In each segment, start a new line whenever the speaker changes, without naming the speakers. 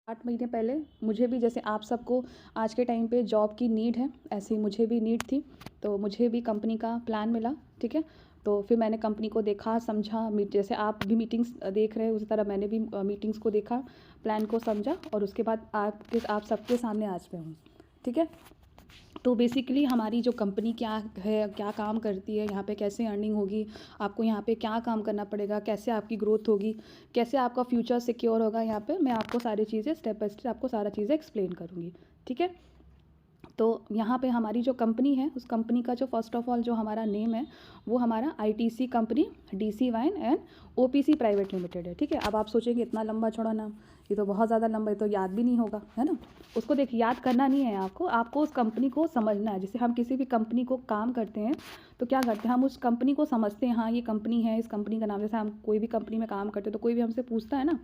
8 महीने पहले मुझे भी, जैसे आप सबको आज के टाइम पे जॉब की नीड है, ऐसे ही मुझे भी नीड थी। तो मुझे भी कंपनी का प्लान मिला, ठीक है। तो फिर मैंने कंपनी को देखा, समझा, जैसे आप भी मीटिंग्स देख रहे हैं उसी तरह मैंने भी मीटिंग्स को देखा, प्लान को समझा, और उसके बाद आप सबके सामने आज मैं हूँ, ठीक है। तो बेसिकली हमारी जो कंपनी क्या है, क्या काम करती है, यहाँ पे कैसे अर्निंग होगी, आपको यहाँ पे क्या काम करना पड़ेगा, कैसे आपकी ग्रोथ होगी, कैसे आपका फ्यूचर सिक्योर होगा, यहाँ पे मैं आपको सारी चीज़ें स्टेप बाय स्टेप आपको सारा चीज़ें एक्सप्लेन करूँगी, ठीक है। तो यहाँ पे हमारी जो कंपनी है, उस कंपनी का जो फर्स्ट ऑफ ऑल जो हमारा नेम है, वो हमारा ITC company DC wine and OPC private limited है, ठीक है। अब आप सोचेंगे इतना लंबा चौड़ा नाम, ये तो बहुत ज़्यादा लंबा है, तो याद भी नहीं होगा, है ना। उसको देखिए, याद करना नहीं है आपको उस कंपनी को समझना है। जैसे हम किसी भी कंपनी को काम करते हैं तो क्या करते हैं, हम उस कंपनी को समझते हैं, हाँ ये कंपनी है, इस कंपनी का नाम, जैसे हम कोई भी कंपनी में काम करते हैं तो कोई भी हमसे पूछता है ना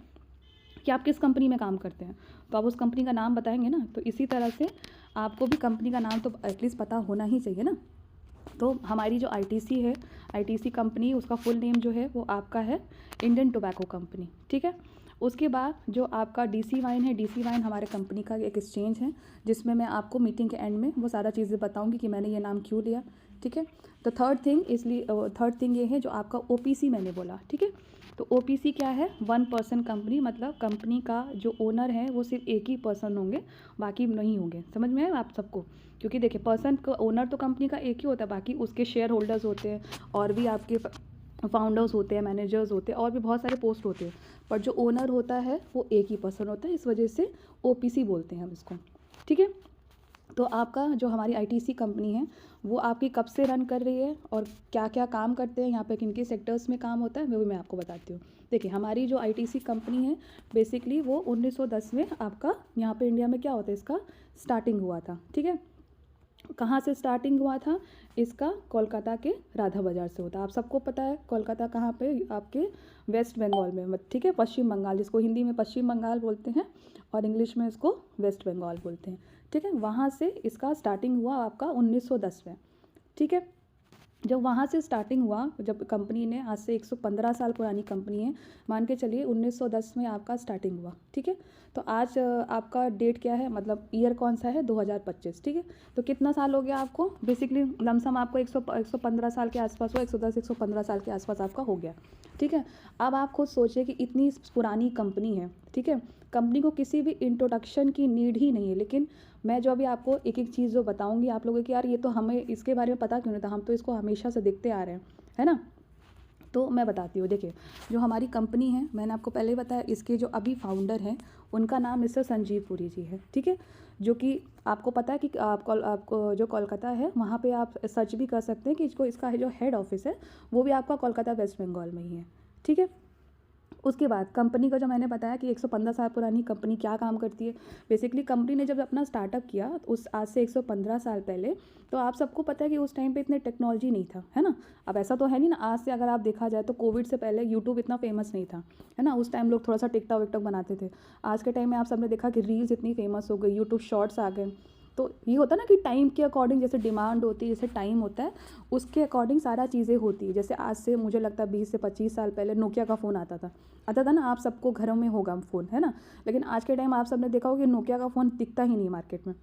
कि आप किस कंपनी में काम करते हैं, तो आप उस कंपनी का नाम बताएंगे ना। तो इसी तरह से आपको भी कंपनी का नाम तो एटलीस्ट पता होना ही चाहिए ना। तो हमारी जो आईटीसी है, आईटीसी कंपनी, उसका फुल नेम जो है वो आपका है इंडियन टोबैको कंपनी, ठीक है। उसके बाद जो आपका डीसी वाइन है, डीसी वाइन हमारे कंपनी का एक एक्सचेंज है, जिसमें मैं आपको मीटिंग के एंड में वो सारा चीज़ें बताऊंगी कि मैंने ये नाम क्यों लिया, ठीक है। तो थर्ड थिंग ये है जो आपका ओपीसी मैंने बोला, ठीक है। तो ओपीसी क्या है, 1 पर्सन कंपनी, मतलब कंपनी का जो ओनर है वो सिर्फ एक ही पर्सन होंगे, बाकी नहीं होंगे। समझ में आए आप सबको? क्योंकि देखिए, पर्सन का ओनर तो कंपनी का एक ही होता है, बाकी उसके शेयर होल्डर्स होते हैं, और भी आपके फाउंडर्स होते हैं, मैनेजर्स होते हैं, और भी बहुत सारे पोस्ट होते हैं, पर जो ओनर होता है वो एक ही पर्सन होता है, इस वजह से ओपीसी बोलते हैं हम इसको, ठीक है। तो आपका जो हमारी आईटीसी कंपनी है वो आपकी कब से रन कर रही है और क्या क्या काम करते हैं, यहाँ पे किन किन सेक्टर्स में काम होता है, वो भी मैं आपको बताती हूँ। देखिए, हमारी जो आईटीसी कंपनी है बेसिकली वो 1910 में आपका यहाँ पे इंडिया में क्या होता है, इसका स्टार्टिंग हुआ था, ठीक है। कहाँ से स्टार्टिंग हुआ था इसका? कोलकाता के राधा बाज़ार से होता है। आप सबको पता है कोलकाता कहाँ पे, आपके वेस्ट बंगाल में, ठीक है, पश्चिम बंगाल, जिसको हिंदी में पश्चिम बंगाल बोलते हैं और इंग्लिश में इसको वेस्ट बंगाल बोलते हैं, ठीक है। वहाँ से इसका स्टार्टिंग हुआ आपका 1910 में, ठीक है। जब वहाँ से स्टार्टिंग हुआ, जब कंपनी ने, आज से 115 साल पुरानी कंपनी है, मान के चलिए 1910 में आपका स्टार्टिंग हुआ, ठीक है। तो आज आपका डेट क्या है, मतलब ईयर कौन सा है, 2025, ठीक है। तो कितना साल हो गया आपको, बेसिकली लमसम आपको 115 साल के आसपास हो, 110-115 साल के आसपास आपका हो गया, ठीक है। अब आप खुद सोचिए कि इतनी पुरानी कंपनी है, ठीक है, कंपनी को किसी भी इंट्रोडक्शन की नीड ही नहीं है, लेकिन मैं जो अभी आपको एक एक चीज़ जो बताऊंगी आप लोगों की, यार ये तो हमें इसके बारे में पता क्यों नहीं था, हम तो इसको हमेशा से देखते आ रहे हैं, है ना। तो मैं बताती हूँ, देखिए जो हमारी कंपनी है, मैंने आपको पहले ही बताया, इसके जो अभी फाउंडर हैं उनका नाम मिस्टर संजीव पुरी जी है, ठीक है। जो कि आपको पता है कि आपको जो कोलकाता है वहाँ पे आप सर्च भी कर सकते हैं कि इसका जो हेड ऑफिस है वो भी आपका कोलकाता वेस्ट बंगाल में ही है, ठीक है। उसके बाद कंपनी का जो मैंने बताया कि 115 साल पुरानी कंपनी क्या काम करती है, बेसिकली कंपनी ने जब अपना स्टार्टअप किया तो उस आज से 115 साल पहले, तो आप सबको पता है कि उस टाइम पे इतने टेक्नोलॉजी नहीं था, है ना। अब ऐसा तो है नहीं ना, आज से अगर आप देखा जाए तो कोविड से पहले यूट्यूब इतना फेमस नहीं था, है ना। उस टाइम लोग थोड़ा सा टिकटॉक विकटॉक बनाते थे। आज के टाइम में आप सबने देखा कि रील्स इतनी फेमस हो गई, यूट्यूब शॉर्ट्स आ गए। तो ये होता है ना कि टाइम के अकॉर्डिंग, जैसे डिमांड होती है, जैसे टाइम होता है, उसके अकॉर्डिंग सारा चीज़ें होती है। जैसे आज से मुझे लगता है 20 से 25 साल पहले नोकिया का फ़ोन आता था ना, आप सबको घरों में होगा फ़ोन, है ना। लेकिन आज के टाइम आप सबने देखा होगा कि नोकिया का फ़ोन दिखता ही नहीं मार्केट में,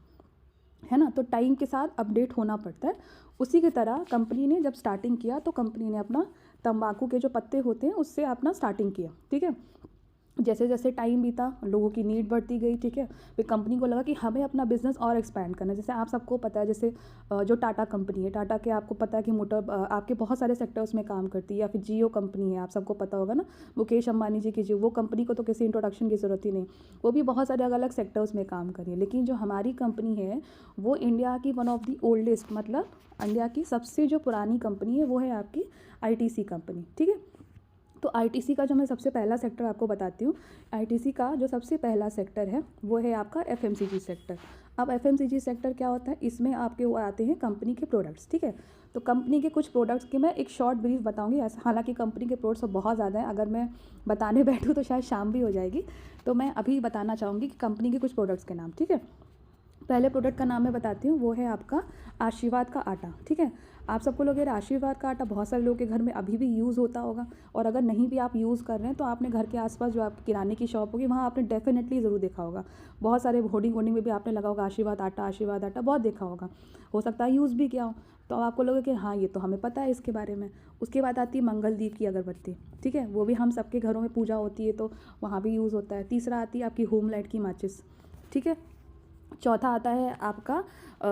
है ना। तो टाइम के साथ अपडेट होना पड़ता है। उसी की तरह कंपनी ने जब स्टार्टिंग किया तो कंपनी ने अपना तंबाकू के जो पत्ते होते हैं उससे अपना स्टार्टिंग किया, ठीक है। जैसे जैसे टाइम बीता, लोगों की नीड बढ़ती गई, ठीक है। फिर कंपनी को लगा कि हमें अपना बिजनेस और एक्सपैंड करना है। जैसे आप सबको पता है, जैसे जो टाटा कंपनी है, टाटा के आपको पता है कि मोटर आपके बहुत सारे सेक्टर्स में काम करती है। या फिर जियो कंपनी है, आप सबको पता होगा ना, मुकेश अंबानी जी की, जो वो कंपनी को तो किसी इंट्रोडक्शन की ज़रूरत ही नहीं, वो भी बहुत सारे अलग अलग सेक्टर्स में काम करी है। लेकिन जो हमारी कंपनी है वो इंडिया की वन ऑफ द ओल्डेस्ट, मतलब इंडिया की सबसे जो पुरानी कंपनी है वो है आपकी आईटीसी कंपनी, ठीक है। तो आईटीसी का जो मैं सबसे पहला सेक्टर आपको बताती हूँ, आईटीसी का जो सबसे पहला सेक्टर है वो है आपका एफएमसीजी सेक्टर। अब एफएमसीजी सेक्टर क्या होता है, इसमें आपके वो आते हैं कंपनी के प्रोडक्ट्स, ठीक है। तो कंपनी के कुछ प्रोडक्ट्स के मैं एक शॉर्ट ब्रीफ बताऊंगी, ऐसा हालांकि कंपनी के प्रोडक्ट्स तो बहुत ज़्यादा हैं, अगर मैं बताने बैठूँ तो शायद शाम भी हो जाएगी। तो मैं अभी बताना चाहूँगी कि कंपनी के कुछ प्रोडक्ट्स के नाम, ठीक है। पहले प्रोडक्ट का नाम मैं बताती हूँ, वो है आपका आशीर्वाद का आटा, ठीक है। आप सबको लोग ये आशीर्वाद का आटा बहुत सारे लोगों के घर में अभी भी यूज़ होता होगा, और अगर नहीं भी आप यूज़ कर रहे हैं तो आपने घर के आसपास जो आप किराने की शॉप होगी वहाँ आपने डेफिनेटली ज़रूर देखा होगा। बहुत सारे होर्डिंग वोर्डिंग में भी आपने लगा होगा आशीर्वाद आटा बहुत देखा होगा, हो सकता है यूज़ भी किया हो। तो अब आपको लगे कि हाँ ये तो हमें पता है इसके बारे में। उसके बाद आती है मंगलदीप की अगरबत्ती, ठीक है, वो भी हम सबके घरों में पूजा होती है तो वहाँ भी यूज़ होता है। तीसरा आती है आपकी होम लाइट की माचिस, ठीक है। चौथा आता है आपका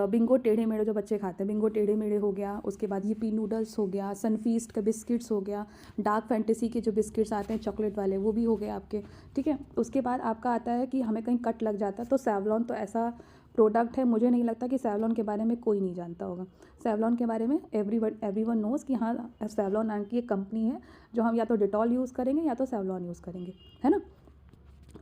बिंगो टेढ़े मेढ़े जो बच्चे खाते हैं, बिंगो टेढ़े मेढ़े हो गया। उसके बाद यिप्पी नूडल्स हो गया, सनफीस्ट का बिस्किट्स हो गया, डार्क फैंटेसी के जो बिस्किट्स आते हैं चॉकलेट वाले वो भी हो गए आपके, ठीक है। उसके बाद आपका आता है कि हमें कहीं कट लग जाता है तो सेवलॉन तो ऐसा प्रोडक्ट है, मुझे नहीं लगता कि सेवलॉन के बारे में कोई नहीं जानता होगा। सेवलॉन के बारे में एवरीवन नोज़ कि हाँ सेवलॉन नाम की एक कंपनी है जो हम या तो डिटॉल यूज़ करेंगे या तो सेवलॉन यूज़ करेंगे, है ना।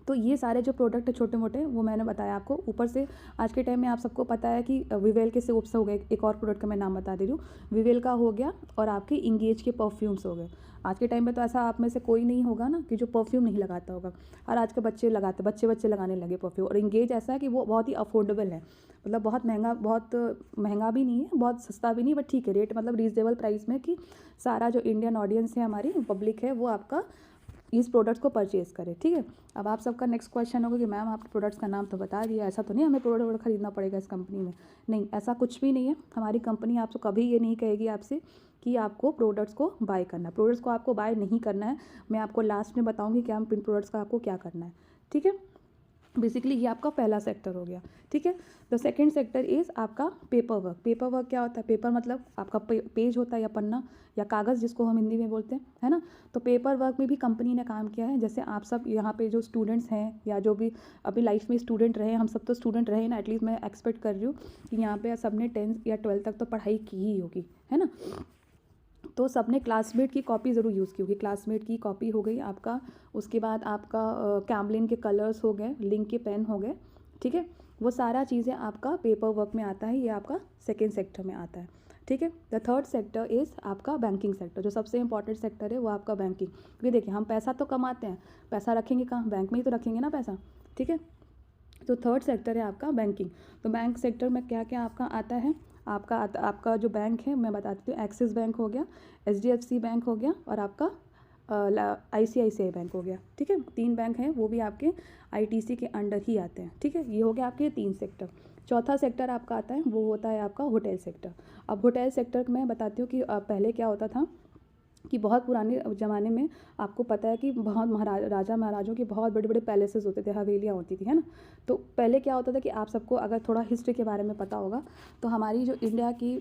तो ये सारे जो प्रोडक्ट है छोटे मोटे वो मैंने बताया आपको। ऊपर से आज के टाइम में आप सबको पता है कि विवेल के सोप्स हो गए, एक और प्रोडक्ट का मैं नाम बता दे रही हूँ, विवेल का हो गया, और आपके इंगेज के परफ्यूम्स हो गए। आज के टाइम में तो ऐसा आप में से कोई नहीं होगा ना कि जो परफ्यूम नहीं लगाता होगा, और आज के बच्चे लगाते, बच्चे लगाने लगे परफ्यूम। और इंगेज ऐसा है कि वो बहुत ही अफोर्डेबल है, मतलब बहुत महंगा भी नहीं है, बहुत सस्ता भी नहीं, बट ठीक है रेट मतलब रीजनेबल प्राइस में, कि सारा जो इंडियन ऑडियंस है हमारी पब्लिक है वो आपका इस प्रोडक्ट्स को परचेज़ करें, ठीक है। अब आप सबका नेक्स्ट क्वेश्चन होगा कि मैम आपके प्रोडक्ट्स का नाम तो बता दिया, ऐसा तो नहीं हमें प्रोडक्ट खरीदना पड़ेगा इस कंपनी में। नहीं, ऐसा कुछ भी नहीं है। हमारी कंपनी आपको कभी ये नहीं कहेगी आपसे कि आपको प्रोडक्ट्स को बाय करना है। प्रोडक्ट्स को आपको बाय नहीं करना है। मैं आपको लास्ट में बताऊँगी कि हम इन प्रोडक्ट्स का आपको क्या करना है, ठीक है। बेसिकली ये आपका पहला सेक्टर हो गया, ठीक है। द सेकंड सेक्टर इज़ आपका पेपर वर्क। पेपर वर्क क्या होता है? पेपर मतलब आपका पेज होता है या पन्ना या कागज़ जिसको हम हिंदी में बोलते हैं, है ना। तो पेपर वर्क में भी कंपनी ने काम किया है। जैसे आप सब यहाँ पे जो स्टूडेंट्स हैं या जो भी अभी लाइफ में स्टूडेंट रहे, हम सब तो स्टूडेंट रहे ना, एटलीस्ट मैं एक्सपेक्ट कर रही हूँ कि यहाँ पे सब ने 10th या 12th तक तो पढ़ाई की ही होगी, है ना। तो सबने क्लासमेट की कॉपी ज़रूर यूज़ की होगी। क्लासमेट की कॉपी हो गई आपका, उसके बाद आपका कैमलिन के कलर्स हो गए, लिंक के पेन हो गए, ठीक है। वो सारा चीज़ें आपका पेपर वर्क में आता है, ये आपका सेकेंड सेक्टर में आता है, ठीक है। द थर्ड सेक्टर इज़ आपका बैंकिंग सेक्टर। जो सबसे इंपॉर्टेंट सेक्टर है वो आपका बैंकिंग। क्योंकि देखिए हम पैसा तो कमाते हैं, पैसा रखेंगे कहाँ? बैंक में ही तो रखेंगे ना पैसा, ठीक है। तो थर्ड सेक्टर है आपका बैंकिंग। तो बैंक सेक्टर में क्या क्या आपका आता है? आपका जो बैंक है मैं बता देती हूँ। एक्सिस बैंक हो गया, HDFC बैंक हो गया, और आपका ICICI बैंक हो गया, ठीक है। 3 बैंक हैं, वो भी आपके ITC के अंडर ही आते हैं, ठीक है। ये हो गया आपके 3 सेक्टर। चौथा सेक्टर आपका आता है वो होता है आपका होटल सेक्टर। अब होटल सेक्टर मैं बताती हूँ कि पहले क्या होता था कि बहुत पुराने ज़माने में आपको पता है कि बहुत राजा महाराजों के बहुत बड़े बड़े पैलेसेस होते थे, हवेलियाँ होती थी, है ना। तो पहले क्या होता था कि आप सबको अगर थोड़ा हिस्ट्री के बारे में पता होगा तो हमारी जो इंडिया की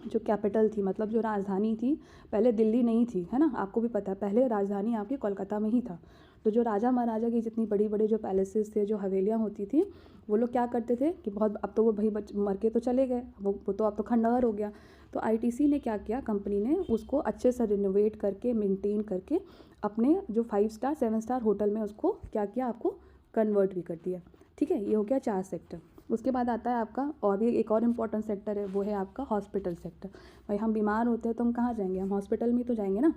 जो कैपिटल थी, मतलब जो राजधानी थी, पहले दिल्ली नहीं थी, है ना। आपको भी पता है पहले राजधानी आपकी कोलकाता में ही था। तो जो राजा महाराजा की जितनी बड़ी बड़ी जो पैलेसेस थे, जो हवेलियाँ होती थी, वो लोग क्या करते थे कि बहुत, अब तो वो भाई मर के तो चले गए, वो तो अब तो खंडहर हो गया। तो ITC ने क्या किया, कंपनी ने उसको अच्छे से रिनोवेट करके मेंटेन करके अपने जो 5 स्टार 7 स्टार होटल में उसको क्या किया, आपको कन्वर्ट भी कर दिया, ठीक है। ये हो गया 4 सेक्टर। उसके बाद आता है आपका और भी एक और इम्पॉर्टेंट सेक्टर है, वो है आपका हॉस्पिटल सेक्टर। भाई हम बीमार होते हैं तो हम कहाँ जाएंगे? हम हॉस्पिटल में ही तो जाएंगे ना।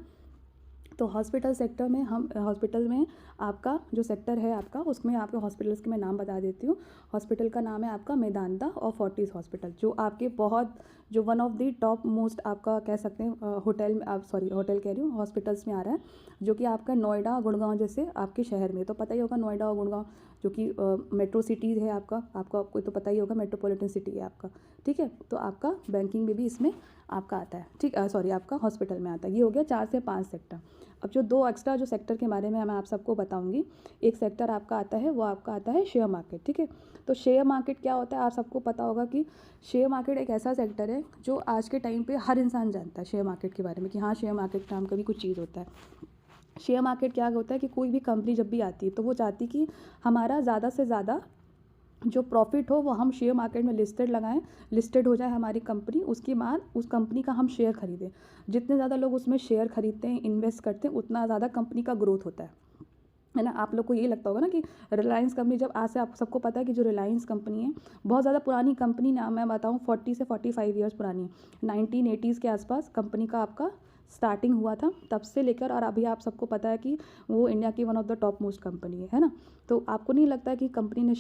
तो हॉस्पिटल सेक्टर में हम हॉस्पिटल में आपका जो सेक्टर है आपका, उसमें आपके हॉस्पिटल्स के मैं नाम बता देती हूँ। हॉस्पिटल का नाम है आपका मेदांता और फोर्टिस हॉस्पिटल, जो आपके बहुत जो one of the top most आपका कह सकते हैं होटल, आप सॉरी होटल कह रही हूँ, हॉस्पिटल्स में आ रहा है, जो कि आपका नोएडा गुड़गांव जैसे आपके शहर में, तो पता ही होगा नोएडा और गुड़गांव जो कि मेट्रो सिटीज़ है आपको तो पता ही होगा, मेट्रोपॉलिटन सिटी है आपका, ठीक है। तो आपका बैंकिंग में भी इसमें आपका आता है, ठीक, सॉरी आपका हॉस्पिटल में आता है। ये हो गया 4 से 5 सेक्टर। अब जो 2 एक्स्ट्रा जो सेक्टर के बारे में मैं आप सबको बताऊंगी, एक सेक्टर आपका आता है वो आपका आता है शेयर मार्केट, ठीक है। तो शेयर मार्केट क्या होता है? आप सबको पता होगा कि शेयर मार्केट एक ऐसा सेक्टर है जो आज के टाइम पे हर इंसान जानता है शेयर मार्केट के बारे में, कि हाँ शेयर मार्केट नाम का भी कुछ चीज़ होता है। शेयर मार्केट क्या होता है कि कोई भी कंपनी जब भी आती है तो वो चाहती कि हमारा ज़्यादा से ज़्यादा जो प्रॉफिट हो वो हम शेयर मार्केट में लिस्टेड हो जाए हमारी कंपनी, उसके बाद उस कंपनी का हम शेयर खरीदें। जितने ज़्यादा लोग उसमें शेयर खरीदते हैं, इन्वेस्ट करते हैं, उतना ज़्यादा कंपनी का ग्रोथ होता है ना। आप लोग को ये लगता होगा ना कि रिलायंस कंपनी, जब आज से आप सबको पता है कि जो रिलायंस कंपनी है बहुत ज़्यादा पुरानी कंपनी ना, मैं बताऊँ 40 से 45 ईयर्स पुरानी है। 1980s के आसपास कंपनी का आपका स्टार्टिंग हुआ था, तब से लेकर और अभी आप सबको पता है कि वो इंडिया की one of the top most company है ना। तो आपको नहीं लगता है कि कंपनी ने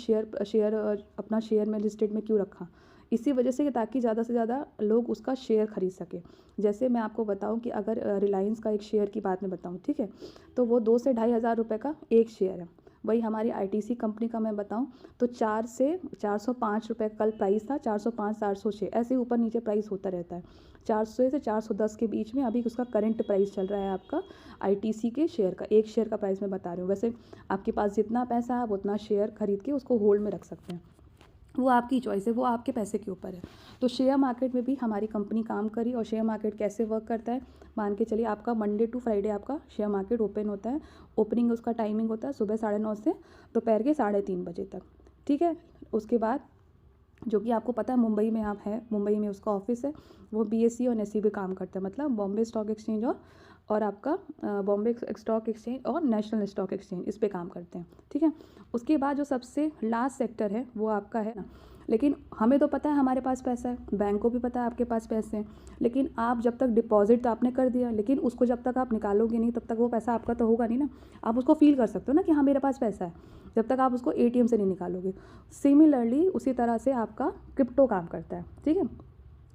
अपना शेयर में लिस्टेड में क्यों रखा? इसी वजह से ताकि ज़्यादा से ज़्यादा लोग उसका शेयर खरीद सकें। जैसे मैं आपको बताऊं कि अगर रिलायंस का एक शेयर की बात मैं बताऊं, ठीक है, तो वो 2 से ढाई हज़ार रुपये का एक शेयर है। वही हमारी आईटीसी कंपनी का मैं बताऊं तो 4 से 405 रुपये कल प्राइस था, 405 406 ऐसे ऊपर नीचे प्राइस होता रहता है। 400 से 410 के बीच में अभी उसका करंट प्राइस चल रहा है आपका आईटीसी के शेयर का। एक शेयर का प्राइस मैं बता रही हूँ। वैसे आपके पास जितना पैसा है आप उतना शेयर खरीद के उसको होल्ड में रख सकते हैं, वो आपकी चॉइस है, वो आपके पैसे के ऊपर है। तो शेयर मार्केट में भी हमारी कंपनी काम करी। और शेयर मार्केट कैसे वर्क करता है, मान के चलिए आपका मंडे टू फ्राइडे आपका शेयर मार्केट ओपन होता है। ओपनिंग उसका टाइमिंग होता है सुबह 9:30 से दोपहर के 3:30 बजे तक, ठीक है। उसके बाद जो कि आपको पता है मुंबई में आप हैं, मुंबई में उसका ऑफिस है, वो बीएसई और एनएसई काम करता है, मतलब बॉम्बे स्टॉक एक्सचेंज और आपका बॉम्बे स्टॉक एक्सचेंज और नेशनल स्टॉक एक्सचेंज इस पे काम करते हैं, ठीक है। उसके बाद जो सबसे लास्ट सेक्टर है वो आपका है ना, लेकिन हमें तो पता है हमारे पास पैसा है, बैंक को भी पता है आपके पास पैसे हैं, लेकिन आप जब तक डिपॉजिट तो आपने कर दिया, लेकिन उसको जब तक आप निकालोगे नहीं तब तक वो पैसा आपका तो होगा नहीं ना। आप उसको फील कर सकते हो ना कि हाँ मेरे पास पैसा है, जब तक आप उसको एटीएम से नहीं निकालोगे। सिमिलरली उसी तरह से आपका क्रिप्टो काम करता है, ठीक है।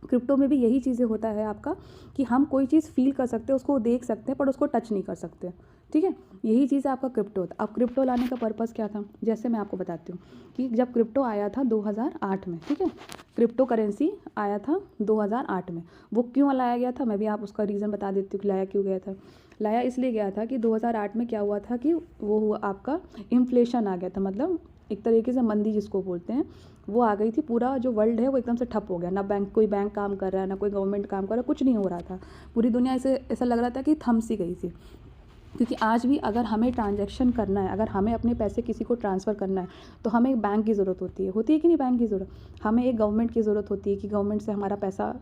क्रिप्टो में भी यही चीज़ें होता है आपका कि हम कोई चीज़ फील कर सकते हैं, उसको देख सकते हैं, पर उसको टच नहीं कर सकते, ठीक है। यही चीज़ आपका क्रिप्टो होता है। अब क्रिप्टो लाने का पर्पज़ क्या था, जैसे मैं आपको बताती हूँ कि जब क्रिप्टो आया था 2008 में, ठीक है, क्रिप्टो करेंसी आया था 2008 में। वो क्यों लाया गया था, मैं भी आप उसका रीज़न बता देती हूँ कि लाया क्यों गया था। लाया इसलिए गया था कि 2008 में क्या हुआ था कि वो हुआ आपका इन्फ्लेशन आ गया था, मतलब एक तरीके से मंदी जिसको बोलते हैं वो आ गई थी। पूरा जो वर्ल्ड है वो एकदम से ठप हो गया, ना कोई बैंक काम कर रहा है, ना कोई गवर्नमेंट काम कर रहा है, कुछ नहीं हो रहा था। पूरी दुनिया ऐसा लग रहा था कि थम सी गई थी। क्योंकि आज भी अगर हमें ट्रांजैक्शन करना है, अगर हमें अपने पैसे किसी को ट्रांसफ़र करना है तो हमें एक बैंक की ज़रूरत होती है कि नहीं बैंक की ज़रूरत। हमें एक गवर्नमेंट की ज़रूरत होती है कि गवर्नमेंट से हमारा पैसा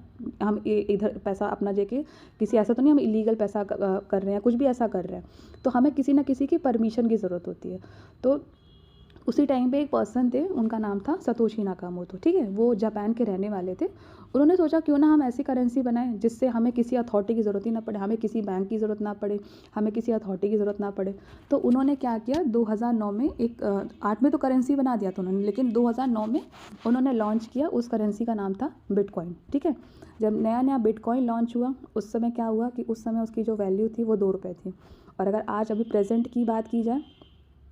हम इधर पैसा अपना देके किसी ऐसा तो नहीं हम इलीगल पैसा कर रहे हैं, कुछ भी ऐसा कर रहे हैं, तो हमें किसी ना किसी की परमिशन की ज़रूरत होती है। तो उसी टाइम पे एक पर्सन थे, उनका नाम था सतोशी नाकामोटो, ठीक है। वो जापान के रहने वाले थे। उन्होंने सोचा क्यों ना हम ऐसी करेंसी बनाएं जिससे हमें किसी अथॉरिटी की ज़रूरत ही ना पड़े, हमें किसी बैंक की ज़रूरत ना पड़े, हमें किसी अथॉरिटी की ज़रूरत ना पड़े। तो उन्होंने क्या किया, 2009 में एक 8 में तो करेंसी बना दिया था उन्होंने, लेकिन 2009 में उन्होंने लॉन्च किया। उस करेंसी का नाम था बिटकॉइन, ठीक है। जब नया नया बिटकॉइन लॉन्च हुआ उस समय क्या हुआ कि उस समय उसकी जो वैल्यू थी वो 2 रुपये थी। और अगर आज अभी प्रेजेंट की बात की जाए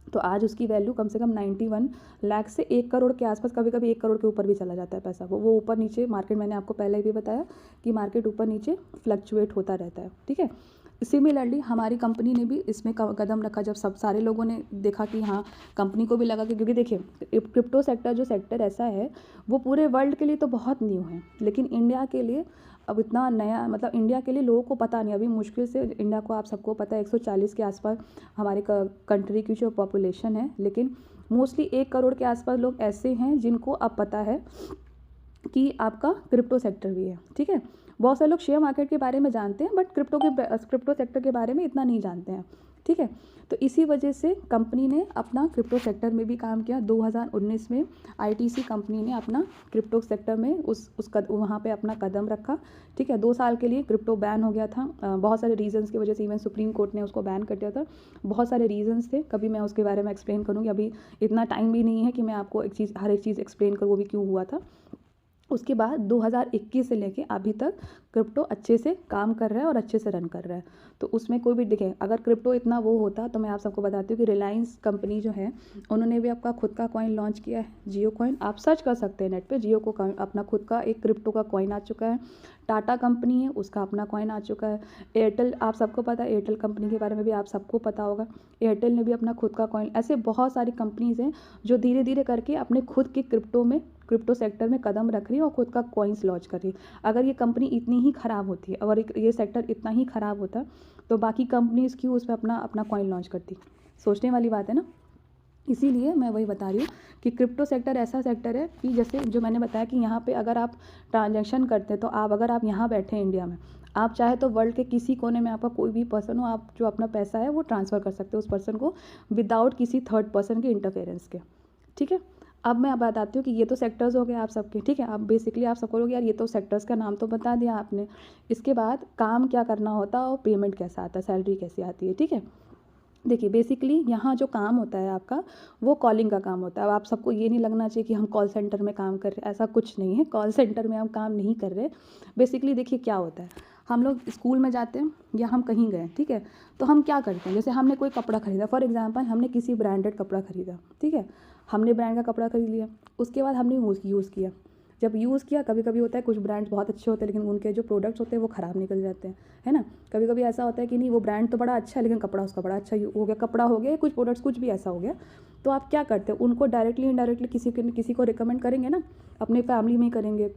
तो आज उसकी वैल्यू कम से कम 91 लाख से 1 करोड़ के आसपास, कभी कभी 1 करोड़ के ऊपर भी चला जाता है पैसा। वो ऊपर नीचे मार्केट, मैंने आपको पहले भी बताया कि मार्केट ऊपर नीचे फ्लक्चुएट होता रहता है, ठीक है। सिमिलरली हमारी कंपनी ने भी इसमें कदम रखा। जब सब सारे लोगों ने देखा कि हाँ कंपनी को भी लगा कि, क्योंकि देखिए क्रिप्टो सेक्टर जो सेक्टर ऐसा है वो पूरे वर्ल्ड के लिए तो बहुत न्यू है, लेकिन इंडिया के लिए अब इतना नया, मतलब इंडिया के लिए लोगों को पता नहीं। अभी मुश्किल से इंडिया को आप सबको पता है 140 के आसपास हमारे कंट्री की जो पॉपुलेशन है, लेकिन मोस्टली 1 करोड़ के आसपास लोग ऐसे हैं जिनको अब पता है कि आपका क्रिप्टो सेक्टर भी है, ठीक है। बहुत सारे लोग शेयर मार्केट के बारे में जानते हैं बट क्रिप्टो सेक्टर के बारे में इतना नहीं जानते हैं, ठीक है। तो इसी वजह से कंपनी ने अपना क्रिप्टो सेक्टर में भी काम किया। 2019 में आईटीसी कंपनी ने अपना क्रिप्टो सेक्टर में वहाँ पे अपना कदम रखा, ठीक है। 2 साल के लिए क्रिप्टो बैन हो गया था, बहुत सारे रीजंस की वजह से, इवन सुप्रीम कोर्ट ने उसको बैन कर दिया था। बहुत सारे रीजंस थे, कभी मैं उसके बारे में एक्सप्लेन करूँगी। अभी इतना टाइम भी नहीं है कि मैं आपको हर एक चीज़ एक्सप्लेन करूँ वो भी क्यों हुआ था। उसके बाद 2021 से लेके अभी तक क्रिप्टो अच्छे से काम कर रहा है और अच्छे से रन कर रहा है। तो उसमें कोई भी देखें, अगर क्रिप्टो इतना वो होता तो मैं आप सबको बताती हूँ कि रिलायंस कंपनी जो है उन्होंने भी आपका खुद का कॉइन लॉन्च किया है, जियो कॉइन। आप सर्च कर सकते हैं नेट पे, जियो को अपना खुद का एक क्रिप्टो का कॉइन आ चुका है। टाटा कंपनी है, उसका अपना कॉइन आ चुका है। एयरटेल, आप सबको पता है एयरटेल कंपनी के बारे में भी आप सबको पता होगा, एयरटेल ने भी अपना खुद का कॉइन। ऐसे बहुत सारी कंपनीज़ हैं जो धीरे धीरे करके अपने खुद के क्रिप्टो सेक्टर में कदम रख रही है और खुद का कॉइन्स लॉन्च कर रही है। अगर ये कंपनी इतनी ही ख़राब होती है, अगर ये सेक्टर इतना ही ख़राब होता तो बाकी कंपनीज़ क्यों उस पर अपना कॉइन लॉन्च करती। सोचने वाली बात है ना। इसीलिए मैं वही बता रही हूँ कि क्रिप्टो सेक्टर ऐसा सेक्टर है कि जैसे जो मैंने बताया कि यहाँ पे अगर आप ट्रांजैक्शन करते हैं तो अगर आप यहाँ बैठे हैं इंडिया में, आप चाहे तो वर्ल्ड के किसी कोने में आपका कोई भी पर्सन हो, आप जो अपना पैसा है वो ट्रांसफ़र कर सकते हो उस पर्सन को विदाउट किसी थर्ड पर्सन के इंटरफेरेंस के, ठीक है। अब मैं बताती हूँ कि ये तो सेक्टर्स हो गए आप सबके, ठीक है। अब बेसिकली आप सबको लोग यार ये तो सेक्टर्स का नाम तो बता दिया आपने, इसके बाद काम क्या करना होता है और पेमेंट कैसा आता है, सैलरी कैसी आती है, ठीक है। देखिए बेसिकली यहाँ जो काम होता है आपका, वो कॉलिंग का काम होता है। अब आप सबको ये नहीं लगना चाहिए कि हम कॉल सेंटर में काम कर रहे हैं, ऐसा कुछ नहीं है, कॉल सेंटर में हम काम नहीं कर रहे। बेसिकली देखिए क्या होता है, हम लोग स्कूल में जाते हैं या हम कहीं गए, ठीक है, तो हम क्या करते हैं, जैसे हमने कोई कपड़ा खरीदा, फॉर एग्जांपल हमने किसी ब्रांडेड कपड़ा खरीदा, ठीक है, हमने ब्रांड का कपड़ा खरीद लिया, उसके बाद हमने यूज़ किया। जब यूज़ किया, कभी कभी होता है कुछ ब्रांड्स बहुत अच्छे होते हैं लेकिन उनके जो प्रोडक्ट्स होते हैं वो ख़राब निकल जाते हैं, है ना। कभी कभी ऐसा होता है कि नहीं, वो ब्रांड तो बड़ा अच्छा है लेकिन कपड़ा उसका बड़ा अच्छा हो गया, कपड़ा हो गया, कुछ प्रोडक्ट्स कुछ भी ऐसा हो गया। तो आप क्या करते हैं, उनको डायरेक्टली इनडायरेक्टली किसी को रिकमेंड करेंगे ना, अपने फैमिली में करेंगे,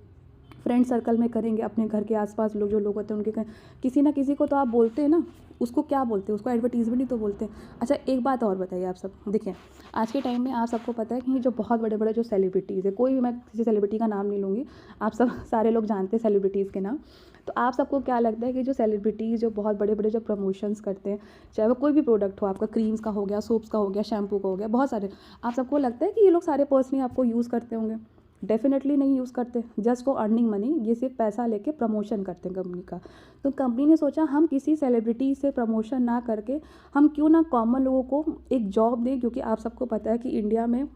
फ्रेंड सर्कल में करेंगे, अपने घर के आसपास लोग जो लोग होते हैं उनके किसी ना किसी को तो आप बोलते हैं ना। उसको क्या बोलते हैं, उसको एडवर्टीजमेंट ही तो बोलते हैं। अच्छा एक बात और बताइए आप सब, देखिए आज के टाइम में आप सबको पता है कि जो बहुत बड़े बड़े जो सेलिब्रिटीज़ है, कोई भी, मैं किसी सेलिब्रिटी का नाम नहीं लूँगी, आप सब सारे लोग जानते हैं सेलिब्रिटीज़ के नाम। तो आप सबको क्या लगता है कि जो सेलिब्रिटीज़ जो बहुत बड़े बड़े जो प्रमोशंस करते हैं, चाहे वो कोई भी प्रोडक्ट हो, आपका क्रीम्स का हो गया, सोप्स का हो गया, शैम्पू का हो गया, बहुत सारे, आप सबको लगता है कि ये लोग सारे पर्सनली आपको यूज़ करते होंगे? डेफिनेटली नहीं यूज़ करते, जस्ट फॉर अर्निंग मनी। ये सिर्फ पैसा लेके प्रमोशन करते हैं कंपनी का। तो कंपनी ने सोचा हम किसी सेलिब्रिटी से प्रमोशन ना करके हम क्यों ना कॉमन लोगों को एक जॉब दें, क्योंकि आप सबको पता है कि इंडिया में,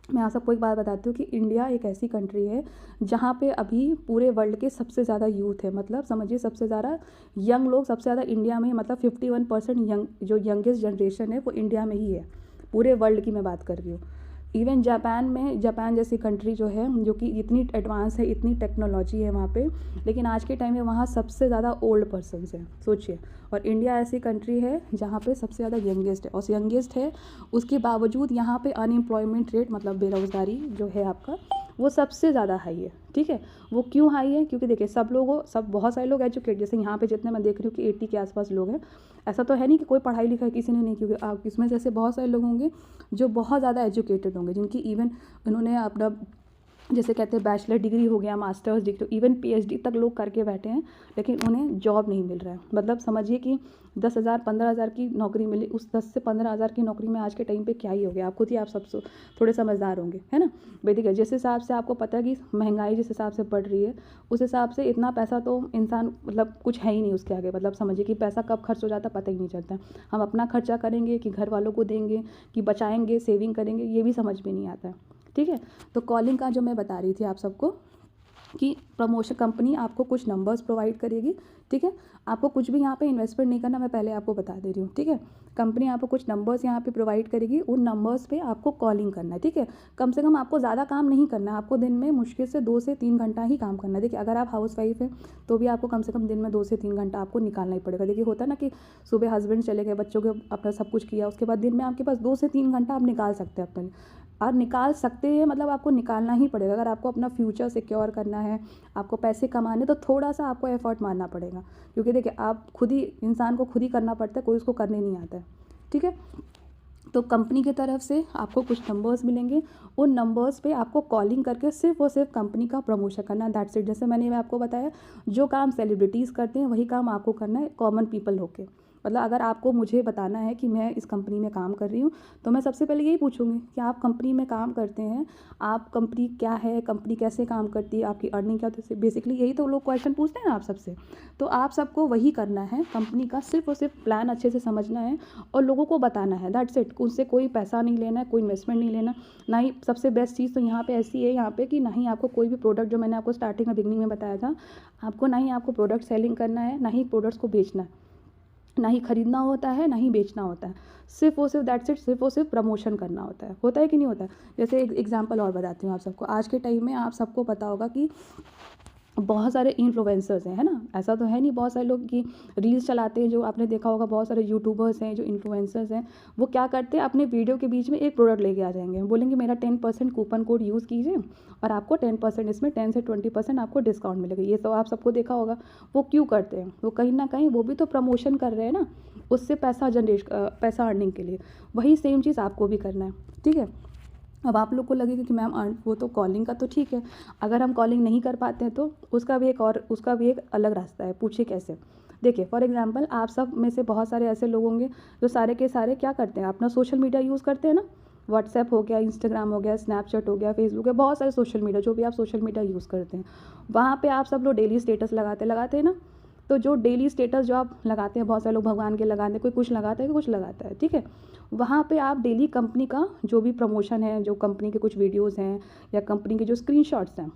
मैं आप सबको एक बात बताती हूँ कि इंडिया एक ऐसी कंट्री है जहाँ पे अभी पूरे वर्ल्ड के सबसे ज़्यादा यूथ है, मतलब समझिए सबसे ज़्यादा यंग लोग सबसे ज़्यादा इंडिया में, मतलब 51% यंग, जो यंगेस्ट जनरेशन है वो इंडिया में ही है, पूरे वर्ल्ड की मैं बात कर रही हूँ। इवन जापान में, जापान जैसी कंट्री जो है, जो कि इतनी एडवांस है, इतनी टेक्नोलॉजी है वहाँ पे, लेकिन आज के टाइम में वहाँ सबसे ज़्यादा ओल्ड पर्सनस हैं, सोचिए। और इंडिया ऐसी कंट्री है जहाँ पे सबसे ज़्यादा यंगेस्ट है, और यंगेस्ट है उसके बावजूद यहाँ पे अनएम्प्लॉयमेंट रेट, मतलब बेरोज़गारी जो है आपका, वो सबसे ज़्यादा हाई है, ठीक है। वो क्यों हाई है, क्योंकि देखिए सब बहुत सारे लोग एजुकेट, जैसे यहाँ पे जितने मैं देख रही हूँ कि 80 के आसपास लोग हैं। ऐसा तो है नहीं कि कोई पढ़ाई लिखाई किसी ने नहीं, क्योंकि आप इसमें जैसे बहुत सारे लोग होंगे जो बहुत ज़्यादा एजुकेटेड होंगे, जिनकी इवन उन्होंने अपना, जैसे कहते हैं बैचलर डिग्री हो गया, मास्टर्स डिग्री, इवन पीएचडी तक लोग करके बैठे हैं, लेकिन उन्हें जॉब नहीं मिल रहा है। मतलब समझिए कि 10,000 15,000 की नौकरी मिली, उस 10 से 15,000 की नौकरी में आज के टाइम पे क्या ही हो गया, आप खुद ही आप सब थोड़े समझदार होंगे, है ना। भाई देखिए जिस हिसाब से आपको पता है कि महंगाई जिस हिसाब से बढ़ रही है, उस हिसाब से इतना पैसा तो इंसान, मतलब कुछ है ही नहीं उसके आगे, मतलब समझिए कि पैसा कब खर्च हो जाता पता ही नहीं चलता। हम अपना खर्चा करेंगे कि घर वालों को देंगे कि बचाएंगे, सेविंग करेंगे, ये भी समझ में नहीं आता है, ठीक है। तो कॉलिंग का जो मैं बता रही थी आप सबको कि प्रमोशन कंपनी आपको कुछ नंबर्स प्रोवाइड करेगी, ठीक है। आपको कुछ भी यहाँ पे इन्वेस्टमेंट नहीं करना, मैं पहले आपको बता दे रही हूँ, ठीक है। कंपनी आपको कुछ नंबर्स यहाँ पे प्रोवाइड करेगी, उन नंबर्स पे आपको कॉलिंग करना है, ठीक है। कम से कम आपको ज़्यादा काम नहीं करना है, आपको दिन में मुश्किल से 2 से 3 घंटा ही काम करना है। देखिए अगर आप हाउस वाइफ हैं तो भी आपको कम से कम दिन में 2 से 3 घंटा आपको निकालना ही पड़ेगा। देखिए होता है ना कि सुबह हस्बैंड चले गए, बच्चों के अपना सब कुछ किया, उसके बाद दिन में आपके पास 2 से 3 घंटा आप निकाल सकते हैं अपने लिए। और निकाल सकते हैं मतलब आपको निकालना ही पड़ेगा। अगर आपको अपना फ्यूचर सिक्योर करना है, आपको पैसे कमाने, तो थोड़ा सा आपको एफर्ट मारना पड़ेगा, क्योंकि देखिए आप खुद ही, इंसान को खुद ही करना पड़ता है, कोई उसको करने नहीं आता है, ठीक है। तो कंपनी की तरफ से आपको कुछ नंबर्स मिलेंगे, उन नंबर्स पे आपको कॉलिंग करके सिर्फ और सिर्फ कंपनी का प्रमोशन करना है, दैट्स इट। जैसे मैंने आपको बताया, जो काम सेलिब्रिटीज़ करते हैं वही काम आपको करना है कॉमन पीपल होके। मतलब अगर आपको मुझे बताना है कि मैं इस कंपनी में काम कर रही हूँ, तो मैं सबसे पहले यही पूछूंगी कि आप कंपनी में काम करते हैं, आप कंपनी क्या है, कंपनी कैसे काम करती है, आपकी अर्निंग क्या, तो बेसिकली यही तो लोग क्वेश्चन पूछते हैं ना आप सबसे। तो आप सबको वही करना है, कंपनी का सिर्फ और सिर्फ प्लान अच्छे से समझना है और लोगों को बताना है, दैट्स इट। उससे कोई पैसा नहीं लेना है, कोई इन्वेस्टमेंट नहीं लेना, ना ही सबसे बेस्ट चीज़ तो यहाँ पे ऐसी है यहाँ पे कि ना ही आपको कोई भी प्रोडक्ट, जो मैंने आपको स्टार्टिंग में बिगनिंग में बताया था, आपको ना ही आपको प्रोडक्ट सेलिंग करना है, ना ही प्रोडक्ट्स को बेचना है, ना ही खरीदना होता है, ना ही बेचना होता है। सिर्फ और सिर्फ दैट्स इट, सिर्फ और सिर्फ प्रमोशन करना होता है कि नहीं होता है। जैसे एक एग्जांपल और बताती हूँ आप सबको। आज के टाइम में आप सबको पता होगा कि बहुत सारे इन्फ्लुएंसर्स हैं, है ना। ऐसा तो है नहीं, बहुत सारे लोग कि रील्स चलाते हैं, जो आपने देखा होगा, बहुत सारे यूट्यूबर्स हैं जो इन्फ्लुएंसर्स हैं, वो क्या करते हैं, अपने वीडियो के बीच में एक प्रोडक्ट लेके आ जाएंगे, बोलेंगे मेरा 10% कूपन कोड यूज़ कीजिए और आपको 10%, इसमें 10 से 20% आपको डिस्काउंट मिलेगा। ये तो आप सबको देखा होगा। वो क्यों करते हैं, वो कहीं ना कहीं वो भी तो प्रमोशन कर रहे हैं ना, उससे पैसा अर्निंग के लिए। वही सेम चीज़ आपको भी करना है, ठीक है। अब आप लोग को लगेगा कि मैम वो तो कॉलिंग का तो ठीक है, अगर हम कॉलिंग नहीं कर पाते हैं तो उसका भी एक अलग रास्ता है। पूछिए कैसे। देखिए फॉर एग्जांपल, आप सब में से बहुत सारे ऐसे लोग होंगे जो सारे के सारे क्या करते हैं, अपना सोशल मीडिया यूज़ करते हैं ना। व्हाट्सएप हो गया, इंस्टाग्राम हो गया, स्नैपचैट हो गया, फेसबुक है, बहुत सारे सोशल मीडिया, जो भी आप सोशल मीडिया यूज़ करते हैं, वहाँ पर आप सब लोग डेली स्टेटस लगाते हैं ना। तो जो डेली स्टेटस जो आप लगाते हैं, बहुत सारे लोग भगवान के लगाते हैं, कोई कुछ लगाता है, कोई कुछ लगाता है, ठीक है, वहाँ पे आप डेली कंपनी का जो भी प्रमोशन है, जो कंपनी के कुछ वीडियोज़ हैं या कंपनी के जो स्क्रीनशॉट्स हैं,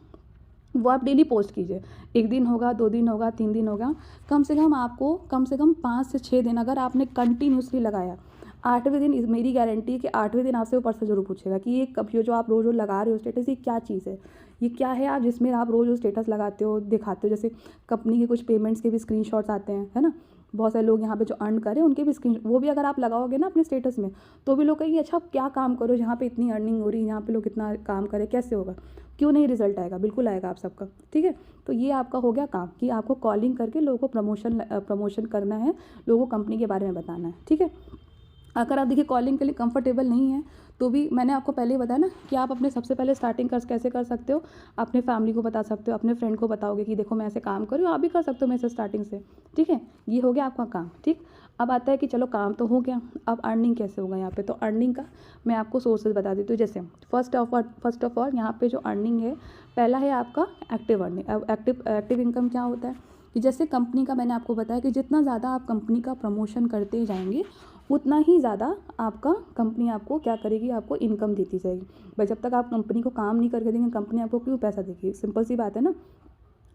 वो आप डेली पोस्ट कीजिए। 1 दिन होगा, 2 दिन होगा, 3 दिन होगा, कम से कम आपको कम से कम 5 से 6 दिन अगर आपने कंटिन्यूसली लगाया, 8वें दिन मेरी गारंटी है कि 8वें दिन आपसे वो पर्सन ज़रूर पूछेगा कि ये कब, ये जो आप रोज़ रोज़ लगा रहे हो स्टेटस, ये क्या चीज़ है, ये क्या है आप जिसमें आप रोज़ रोज़ स्टेटस लगाते हो, दिखाते हो। जैसे कंपनी के कुछ पेमेंट्स के भी स्क्रीनशॉट्स आते हैं, है ना, बहुत सारे लोग यहाँ पे जो अर्न करें उनके भी स्क्रीन, वो भी अगर आप लगाओगे ना अपने स्टेटस में, तो भी लोग कहेंगे अच्छा आप क्या काम करो जहाँ पे इतनी अर्निंग हो रही है, यहाँ पे लोग इतना काम करें, कैसे होगा, क्यों नहीं रिजल्ट आएगा, बिल्कुल आएगा आप सबका, ठीक है। तो ये आपका हो गया काम कि आपको कॉलिंग करके लोगों को प्रमोशन करना है, लोगों को कंपनी के बारे में बताना है, ठीक है। अगर आप देखिए कॉलिंग के लिए कंफर्टेबल नहीं है, तो भी मैंने आपको पहले ही बताया ना कि आप अपने सबसे पहले स्टार्टिंग कैसे कर सकते हो, अपने फैमिली को बता सकते हो, अपने फ्रेंड को बताओगे कि देखो मैं ऐसे काम कर रही हूँ, आप भी कर सकते हो मेरे से स्टार्टिंग से, ठीक है। ये हो गया आपका काम, ठीक। अब आता है कि चलो काम तो हो गया, अब अर्निंग कैसे होगा यहाँ पे। तो अर्निंग का मैं आपको सोर्सेज बता देती हूँ। जैसे फर्स्ट ऑफ ऑल यहाँ पे जो अर्निंग है, पहला है आपका एक्टिव अर्निंग। अब एक्टिव इनकम क्या होता है कि जैसे कंपनी का मैंने आपको बताया कि जितना ज़्यादा आप कंपनी का प्रमोशन करते जाएंगे, उतना ही ज़्यादा आपका कंपनी आपको क्या करेगी, आपको इनकम देती जाएगी। भाई जब तक आप कंपनी को काम नहीं करके देंगे, कंपनी आपको क्यों पैसा देगी, सिंपल सी बात है ना।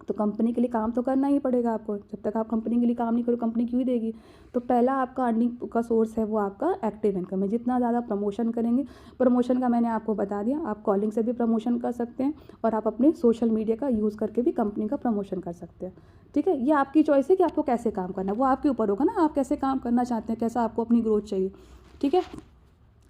तो कंपनी के लिए काम तो करना ही पड़ेगा आपको, जब तक आप कंपनी के लिए काम नहीं करो कंपनी क्यों ही देगी। तो पहला आपका अर्निंग का सोर्स है वो आपका एक्टिव इनकम है। जितना ज़्यादा प्रमोशन करेंगे, प्रमोशन का मैंने आपको बता दिया, आप कॉलिंग से भी प्रमोशन कर सकते हैं और आप अपने सोशल मीडिया का यूज़ करके भी कंपनी का प्रमोशन कर सकते हैं, ठीक है। ये आपकी चॉइस है कि आपको कैसे काम करना है, वो आपके ऊपर होगा ना, आप कैसे काम करना चाहते हैं, कैसा आपको अपनी ग्रोथ चाहिए, ठीक है।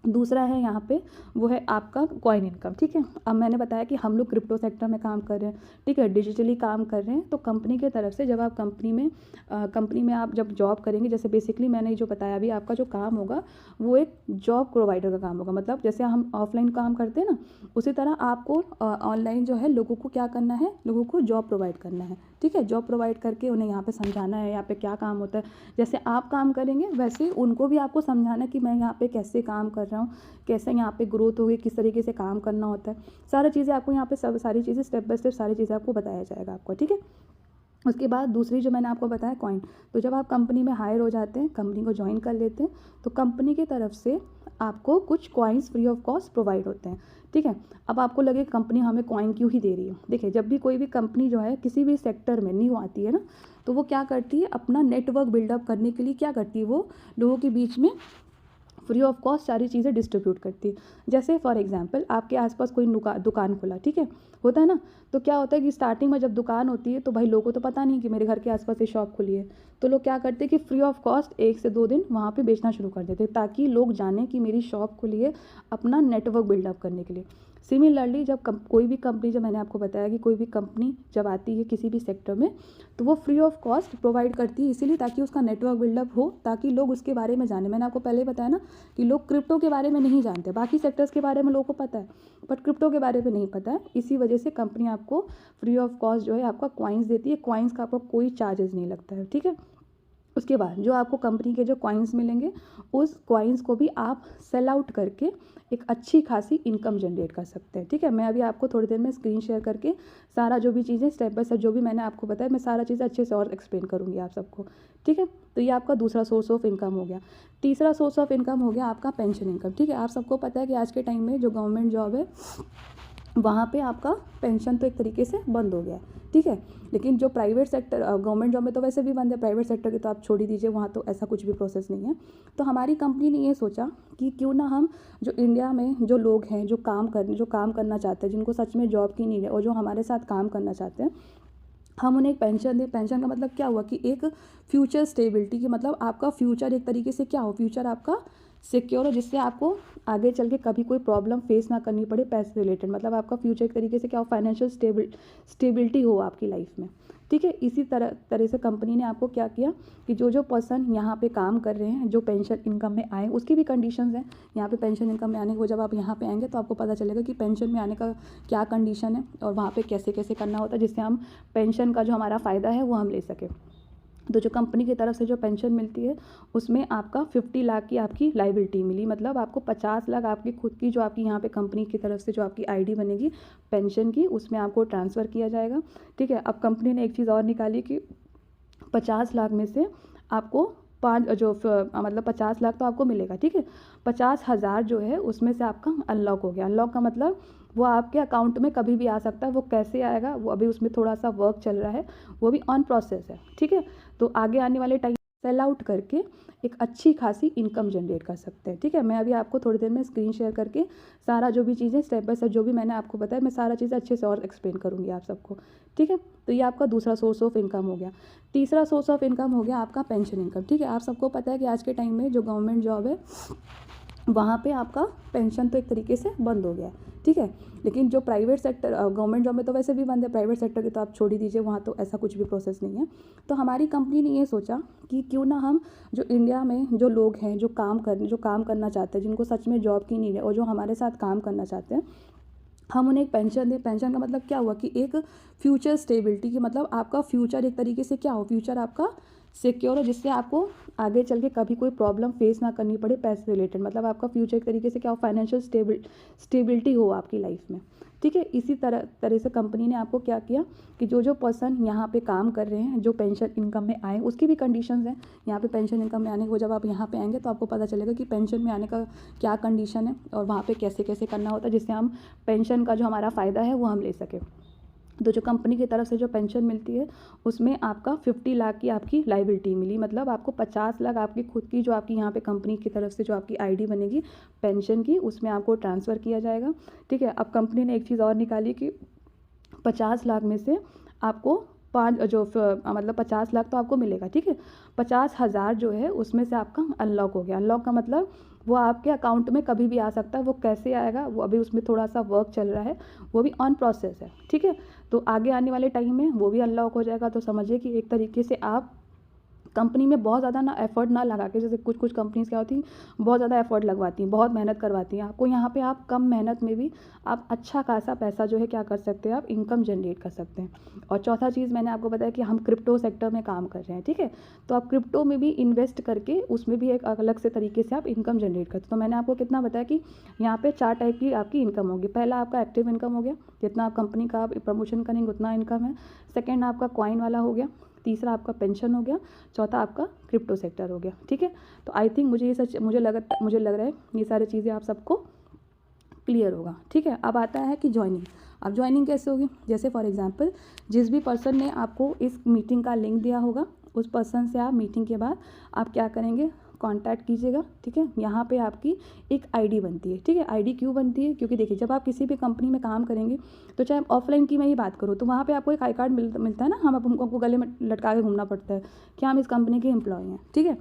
दूसरा है यहाँ पे वो है आपका कॉइन इनकम, ठीक है। अब मैंने बताया कि हम लोग क्रिप्टो सेक्टर में काम कर रहे हैं, ठीक है, डिजिटली काम कर रहे हैं। तो कंपनी की तरफ से जब आप कंपनी में आप जब जॉब करेंगे, जैसे बेसिकली मैंने जो बताया अभी, आपका जो काम होगा वो एक जॉब प्रोवाइडर का काम होगा। मतलब जैसे हम ऑफलाइन काम करते हैं ना, उसी तरह आपको ऑनलाइन जो है लोगों को क्या करना है, लोगों को जॉब प्रोवाइड करना है, ठीक है। जॉब प्रोवाइड करके उन्हें यहाँ पे समझाना है यहाँ पे क्या काम होता है। जैसे आप काम करेंगे वैसे उनको भी आपको समझाना है कि मैं यहाँ पे कैसे काम कर रहा हूँ, कैसे यहाँ पे ग्रोथ होगी, किस तरीके से काम करना होता है। सारी चीज़ें आपको यहाँ पे सारी चीज़ें स्टेप बाय स्टेप सारी चीज़ें आपको बताया जाएगा आपको, ठीक है। उसके बाद दूसरी जो मैंने आपको बताया कॉइन, तो जब आप कंपनी में हायर हो जाते हैं, कंपनी को ज्वाइन कर लेते हैं, तो कंपनी की तरफ से आपको कुछ coins free of cost provide होते हैं, ठीक है। अब आपको लगे कंपनी हमें कॉइन क्यों ही दे रही है, देखिए जब भी कोई भी कंपनी जो है किसी भी सेक्टर में न्यू आती है ना, तो वो क्या करती है, अपना नेटवर्क बिल्डअप करने के लिए क्या करती है, वो लोगों के बीच में फ्री ऑफ कॉस्ट सारी चीज़ें डिस्ट्रीब्यूट करती है। जैसे फॉर एग्जांपल आपके आसपास कोई दुकान खुला, ठीक है, होता है ना। तो क्या होता है कि स्टार्टिंग में जब दुकान होती है तो भाई लोगों को तो पता नहीं कि मेरे घर के आसपास ये शॉप खुली है, तो लोग क्या करते हैं कि फ्री ऑफ कॉस्ट 1 से 2 दिन वहाँ पे बेचना शुरू कर देते हैं, ताकि लोग जानें कि मेरी शॉप खुली है, अपना नेटवर्क बिल्डअप करने के लिए। सिमिलरली जब कोई भी कंपनी, जब मैंने आपको बताया कि कोई भी कंपनी जब आती है किसी भी सेक्टर में, तो वो फ्री ऑफ कॉस्ट प्रोवाइड करती है, इसीलिए ताकि उसका नेटवर्क बिल्डअप हो, ताकि लोग उसके बारे में जाने। मैंने आपको पहले बताया ना कि लोग क्रिप्टो के बारे में नहीं जानते, बाकी सेक्टर्स के बारे में लोगों को पता है, बट क्रिप्टो के बारे में नहीं पता है। इसी वजह से कंपनी आपको फ्री ऑफ कॉस्ट जो है आपका कॉइन्स देती है। कॉइन्स का आपको कोई चार्जेस नहीं लगता है, ठीक है। उसके बाद जो आपको कंपनी के जो कॉइन्स मिलेंगे, उस कॉइन्स को भी आप सेल आउट करके एक अच्छी खासी इनकम जनरेट कर सकते हैं, ठीक है। मैं अभी आपको थोड़ी देर में स्क्रीन शेयर करके सारा जो भी चीज़ें स्टेप बाय स्टेप जो भी मैंने आपको बताया, मैं सारा चीज़ें अच्छे से और एक्सप्लेन करूँगी आप सबको, ठीक है। तो ये आपका दूसरा सोर्स ऑफ इनकम हो गया। तीसरा सोर्स ऑफ इनकम हो गया आपका पेंशन इनकम, ठीक है। आप सबको पता है कि आज के टाइम में जो गवर्नमेंट जॉब है वहाँ पे आपका पेंशन तो एक तरीके से बंद हो गया है, ठीक है। लेकिन जो प्राइवेट सेक्टर, गवर्नमेंट जॉब में तो वैसे भी बंद है, प्राइवेट सेक्टर की तो आप छोड़ ही दीजिए, वहाँ तो ऐसा कुछ भी प्रोसेस नहीं है। तो हमारी कंपनी ने ये सोचा कि क्यों ना हम जो इंडिया में जो लोग हैं जो काम करना चाहते हैं, जिनको सच में जॉब की नीड है और जो हमारे साथ काम करना चाहते हैं, हम उन्हें एक पेंशन दें। पेंशन का मतलब क्या हुआ कि एक फ्यूचर स्टेबिलिटी की, मतलब आपका फ्यूचर एक तरीके से क्या हो, फ्यूचर आपका सिक्योर हो, जिससे आपको आगे चल के कभी कोई प्रॉब्लम फेस ना करनी पड़े पैसे रिलेटेड। मतलब आपका फ्यूचर एक तरीके से क्या हो, फाइनेंशियल स्टेबिलिटी हो आपकी लाइफ में, ठीक है। इसी तरह से कंपनी ने आपको क्या किया कि जो पर्सन यहाँ पे काम कर रहे हैं, जो पेंशन इनकम में आए, उसकी भी कंडीशंस हैं यहाँ पे पेंशन इनकम में आने को। जब आप यहाँ पे आएंगे तो आपको पता चलेगा कि पेंशन में आने का क्या कंडीशन है और वहाँ पे कैसे कैसे करना होता है, जिससे हम पेंशन का जो हमारा फ़ायदा है वो हम ले सकें। तो जो कंपनी की तरफ से जो पेंशन मिलती है, उसमें आपका 50 लाख की आपकी लाइबिलिटी मिली, मतलब आपको 50 लाख आपकी खुद की जो आपकी यहाँ पे कंपनी की तरफ से जो आपकी आईडी बनेगी पेंशन की, उसमें आपको ट्रांसफ़र किया जाएगा, ठीक है। अब कंपनी ने एक चीज़ और निकाली कि 50 लाख में से आपको मतलब 50 लाख तो आपको मिलेगा, ठीक है। 50,000 जो है उसमें से आपका अनलॉक हो गया। अनलॉक का मतलब वो आपके अकाउंट में कभी भी आ सकता है। वो कैसे आएगा, वो अभी उसमें थोड़ा सा वर्क चल रहा है, वो भी ऑन प्रोसेस है, ठीक है। तो आगे आने वाले टाइम सेल आउट करके एक अच्छी खासी इनकम जनरेट कर सकते हैं, ठीक है। मैं अभी आपको थोड़ी देर में स्क्रीन शेयर करके सारा जो भी चीज़ें स्टेप बाय स्टेप जो भी मैंने आपको बताया, मैं सारा चीज़ें अच्छे से और एक्सप्लेन करूँगी आप सबको, ठीक है। तो ये आपका दूसरा सोर्स ऑफ इनकम हो गया। तीसरा सोर्स ऑफ इनकम हो गया आपका पेंशन इनकम, ठीक है। आप सबको पता है कि आज के टाइम में जो गवर्नमेंट जॉब है वहाँ पे आपका पेंशन तो एक तरीके से बंद हो गया है, ठीक है। लेकिन जो प्राइवेट सेक्टर, गवर्नमेंट जॉब में तो वैसे भी बंद है, प्राइवेट सेक्टर की तो आप छोड़ ही दीजिए, वहाँ तो ऐसा कुछ भी प्रोसेस नहीं है। तो हमारी कंपनी ने ये सोचा कि क्यों ना हम जो इंडिया में जो लोग हैं जो काम करना चाहते हैं, जिनको सच में जॉब की नीड है और जो हमारे साथ काम करना चाहते हैं, हम उन्हें एक पेंशन दें। पेंशन का मतलब क्या हुआ कि एक फ्यूचर स्टेबिलिटी की, मतलब आपका फ्यूचर एक तरीके से क्या हो, फ्यूचर आपका सिक्योर हो, जिससे आपको आगे चल के कभी कोई प्रॉब्लम फेस ना करनी पड़े पैसे रिलेटेड। मतलब आपका फ्यूचर एक तरीके से क्या हो, फाइनेंशियल स्टेबिलिटी हो आपकी लाइफ में, ठीक है। इसी तरह से कंपनी ने आपको क्या किया कि जो पर्सन यहाँ पे काम कर रहे हैं, जो पेंशन इनकम में आए, उसकी भी कंडीशंस हैं। यहाँ पे पेंशन इनकम में आने को जब आप यहाँ पे आएंगे तो आपको पता चलेगा कि पेंशन में आने का क्या कंडीशन है और वहाँ पे कैसे कैसे करना होता है, जिससे हम पेंशन का जो हमारा फ़ायदा है वो हम ले सकें। तो जो कंपनी की तरफ से जो पेंशन मिलती है उसमें आपका 50 लाख की आपकी लाइबिलिटी मिली, मतलब आपको 50 लाख आपकी खुद की जो आपकी यहाँ पे कंपनी की तरफ से जो आपकी आईडी बनेगी पेंशन की, उसमें आपको ट्रांसफ़र किया जाएगा, ठीक है। अब कंपनी ने एक चीज़ और निकाली कि 50 लाख में से आपको मतलब 50 लाख तो आपको मिलेगा, ठीक है। 50,000 जो है उसमें से आपका अनलॉक हो गया। अनलॉक का मतलब वो आपके अकाउंट में कभी भी आ सकता है। वो कैसे आएगा, वो अभी उसमें थोड़ा सा वर्क चल रहा है, वो भी ऑन प्रोसेस है, ठीक है। तो आगे आने वाले टाइम में वो भी अनलॉक हो जाएगा। तो समझिए कि एक तरीके से आप कंपनी में बहुत ज़्यादा ना एफर्ट ना लगा के, जैसे कुछ कंपनीज़ क्या होती हैं बहुत ज़्यादा एफर्ट लगवाती हैं, बहुत मेहनत करवाती हैं आपको। यहाँ पे आप कम मेहनत में भी आप अच्छा खासा पैसा जो है क्या कर सकते हैं, आप इनकम जनरेट कर सकते हैं। और चौथा चीज़ मैंने आपको बताया कि हम क्रिप्टो सेक्टर में काम कर रहे हैं, ठीक है। तो आप क्रिप्टो में भी इन्वेस्ट करके उसमें भी एक अलग से तरीके से आप इनकम जनरेट करते हैं। तो मैंने आपको कितना बताया कि यहाँ पर 4 टाइप की आपकी इनकम होगी। पहला आपका एक्टिव इनकम हो गया, जितना आप कंपनी का आप प्रमोशन करेंगे उतना इनकम है। सेकेंड आपका कॉइन वाला हो गया। तीसरा आपका पेंशन हो गया। चौथा आपका क्रिप्टो सेक्टर हो गया, ठीक है। तो आई थिंक मुझे लग रहा है ये सारी चीज़ें आप सबको क्लियर होगा, ठीक है। अब आता है कि ज्वाइनिंग। अब ज्वाइनिंग कैसे होगी, जैसे फॉर एग्जांपल जिस भी पर्सन ने आपको इस मीटिंग का लिंक दिया होगा उस पर्सन से आप मीटिंग के बाद आप क्या करेंगे, कांटेक्ट कीजिएगा, ठीक है। यहाँ पे आपकी एक आईडी बनती है, ठीक है। आईडी क्यों बनती है, क्योंकि देखिए जब आप किसी भी कंपनी में काम करेंगे तो चाहे ऑफलाइन की मैं ही बात करूँ तो वहाँ पे आपको एक आई कार्ड मिलता है ना, हमको गले में लटका के घूमना पड़ता है कि हम इस कंपनी के एम्प्लॉय हैं, ठीक है।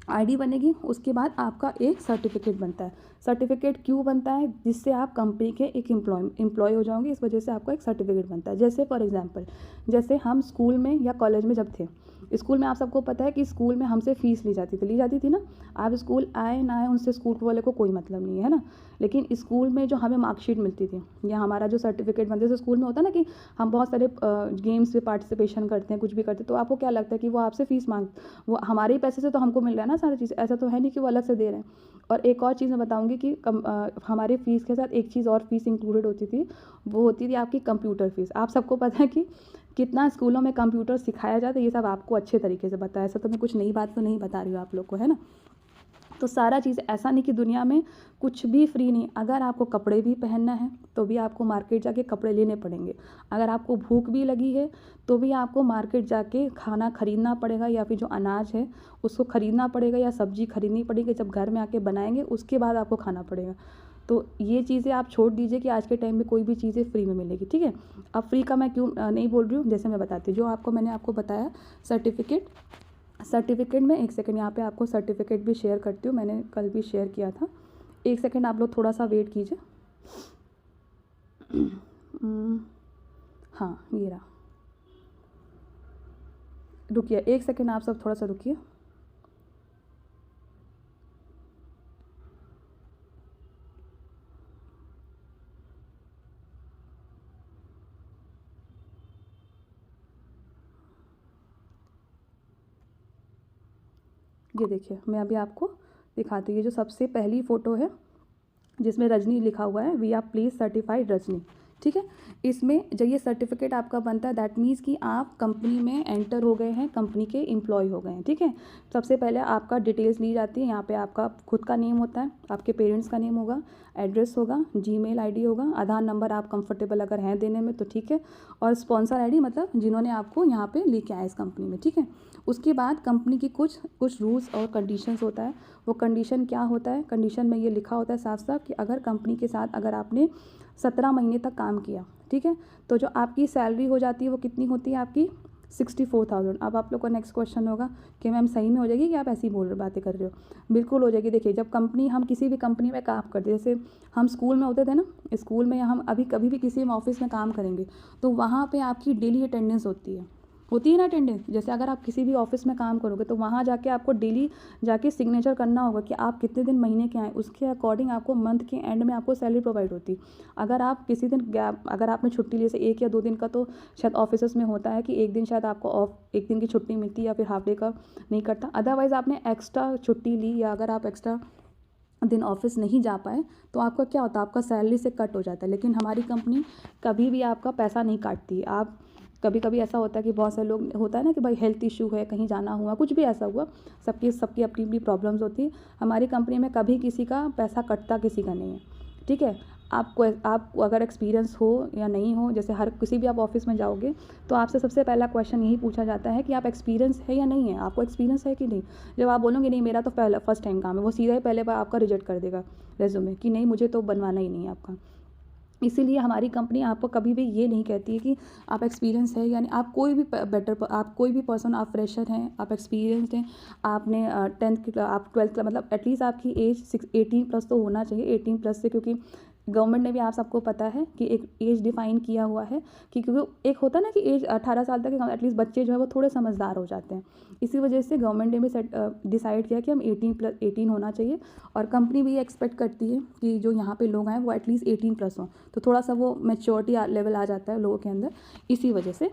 आईडी बनेगी, उसके बाद आपका एक सर्टिफिकेट बनता है। सर्टिफिकेट क्यों बनता है, जिससे आप कंपनी के एक एम्प्लॉय हो जाओगे, इस वजह से आपको एक सर्टिफिकेट बनता है। जैसे फॉर एग्जांपल जैसे हम स्कूल में या कॉलेज में जब थे, स्कूल में आप सबको पता है कि स्कूल में हमसे फ़ीस ली जाती थी ना। आप स्कूल आए ना आए उनसे स्कूल वाले को कोई मतलब नहीं है ना। लेकिन स्कूल में जो हमें मार्कशीट मिलती थी या हमारा जो सर्टिफिकेट बनते थे, स्कूल में होता है ना कि हम बहुत सारे गेम्स में पार्टिसिपेशन करते हैं, कुछ भी करते हैं, तो आपको क्या लगता है कि वो आपसे फ़ीस वो हमारे ही पैसे से तो हमको मिल रहा है ना सारी चीज़, ऐसा तो है नहीं कि वो अलग से दे रहे हैं। और एक और चीज़ मैं बताऊँगी कि हमारे फ़ीस के साथ एक चीज़ और फ़ीस इंक्लूडेड होती थी, वो होती थी आपकी कंप्यूटर फ़ीस। आप सबको पता है कि कितना स्कूलों में कंप्यूटर सिखाया जाता है, ये सब आपको अच्छे तरीके से पता है। ऐसा तो मैं कुछ नई बात तो नहीं बता रही हूँ आप लोग को, है ना। तो सारा चीज़ ऐसा नहीं कि दुनिया में कुछ भी फ्री नहीं। अगर आपको कपड़े भी पहनना है तो भी आपको मार्केट जाके कपड़े लेने पड़ेंगे। अगर आपको भूख भी लगी है तो भी आपको मार्केट जाके खाना खरीदना पड़ेगा, या फिर जो अनाज है उसको खरीदना पड़ेगा, या सब्जी खरीदनी पड़ेगी। जब घर में आके बनाएंगे उसके बाद आपको खाना पड़ेगा। तो ये चीज़ें आप छोड़ दीजिए कि आज के टाइम में कोई भी चीज़ें फ्री में मिलेगी, ठीक है। अब फ्री का मैं क्यों नहीं बोल रही हूँ, जैसे मैं बताती हूँ, जो मैंने आपको बताया सर्टिफिकेट में, एक सेकंड यहाँ पे आपको सर्टिफिकेट भी शेयर करती हूँ, मैंने कल भी शेयर किया था। एक सेकंड आप लोग थोड़ा सा वेट कीजिए। हाँ ये रहा, रुकिए एक सेकंड, आप सब थोड़ा सा रुकिए। ये देखिए मैं अभी आपको दिखाती हूँ। ये जो सबसे पहली फ़ोटो है जिसमें रजनी लिखा हुआ है, we are please certified Rajni, ठीक है। इसमें जब ये सर्टिफिकेट आपका बनता है दैट मीन्स कि आप कंपनी में एंटर हो गए हैं, कंपनी के एम्प्लॉय हो गए हैं। ठीक है। सबसे पहले आपका डिटेल्स ली जाती है, यहाँ पे आपका खुद का नेम होता है, आपके पेरेंट्स का नेम होगा, एड्रेस होगा, जीमेल आईडी होगा, आधार नंबर आप कंफर्टेबल अगर हैं देने में तो ठीक है, और स्पॉन्सर आईडी मतलब जिन्होंने आपको यहाँ पे लेके आया इस कंपनी में। ठीक है। उसके बाद कंपनी की कुछ रूल्स और कंडीशंस होता है। वो कंडीशन क्या होता है, कंडीशन में ये लिखा होता है साफ साफ कि अगर कंपनी के साथ अगर आपने 17 महीने तक काम किया, ठीक है, तो जो आपकी सैलरी हो जाती है वो कितनी होती है आपकी 64,000। अब आप लोग का नेक्स्ट क्वेश्चन होगा कि मैम सही में हो जाएगी कि आप ऐसी बातें कर रहे हो। बिल्कुल हो जाएगी। देखिए जब कंपनी, हम किसी भी कंपनी में काम करते, जैसे हम स्कूल में होते थे ना, स्कूल में या हम अभी कभी भी किसी ऑफिस में काम करेंगे तो वहाँ पे आपकी डेली अटेंडेंस होती है ना अटेंडेंस। जैसे अगर आप किसी भी ऑफिस में काम करोगे तो वहाँ जाके आपको डेली जाके सिग्नेचर करना होगा कि आप कितने दिन महीने के आए, उसके अकॉर्डिंग आपको मंथ के एंड में आपको सैलरी प्रोवाइड होती। अगर आप किसी दिन गैप, अगर आपने छुट्टी ली, जैसे 1 या 2 दिन का तो शायद ऑफिस में होता है कि एक दिन शायद आपको ऑफ, 1 दिन की छुट्टी मिलती है या फिर हाफ डे का नहीं करता, अदरवाइज़ आपने एक्स्ट्रा छुट्टी ली या अगर आप एक्स्ट्रा दिन ऑफिस नहीं जा पाए तो आपका क्या होता है, आपका सैलरी से कट हो जाता है। लेकिन हमारी कंपनी कभी भी आपका पैसा नहीं काटती। आप कभी कभी ऐसा होता है कि बहुत सारे लोग होता है ना कि भाई हेल्थ इशू है, कहीं जाना हुआ, कुछ भी ऐसा हुआ, सबकी अपनी अपनी प्रॉब्लम्स होती है। हमारी कंपनी में कभी किसी का पैसा कटता किसी का नहीं है। ठीक है। आपको अगर एक्सपीरियंस हो या नहीं हो, जैसे हर किसी भी आप ऑफिस में जाओगे तो आपसे सबसे पहला क्वेश्चन यही पूछा जाता है कि आप एक्सपीरियंस है या नहीं है, आपको एक्सपीरियंस है कि नहीं। जब आप बोलोगे नहीं मेरा तो फर्स्ट टाइम काम है, वो सीधा ही पहले बार आपका रिजेक्ट कर देगा रेज्यूमे कि नहीं मुझे तो बनवाना ही नहीं है आपका। इसीलिए हमारी कंपनी आपको कभी भी ये नहीं कहती है कि आप एक्सपीरियंस है, यानी आप कोई भी आप कोई भी पर्सन, आप फ्रेशर हैं, आप एक्सपीरियंसड हैं, आपने 10th आप 12th मतलब एटलीस्ट आपकी एज 18 प्लस तो होना चाहिए। 18 प्लस से, क्योंकि गवर्नमेंट ने भी आप सबको पता है कि एक एज डिफाइन किया हुआ है कि क्योंकि एक होता है ना कि एज 18 साल तक एटलीस्ट बच्चे जो है वो थोड़े समझदार हो जाते हैं। इसी वजह से गवर्नमेंट ने भी डिसाइड किया कि हम 18 होना चाहिए, और कंपनी भी ये एक्सपेक्ट करती है कि जो यहाँ पे लोग आए वो एटलीस्ट 18 प्लस हों, तो थोड़ा सा वो मैच्योरिटी लेवल आ जाता है लोगों के अंदर। इसी वजह से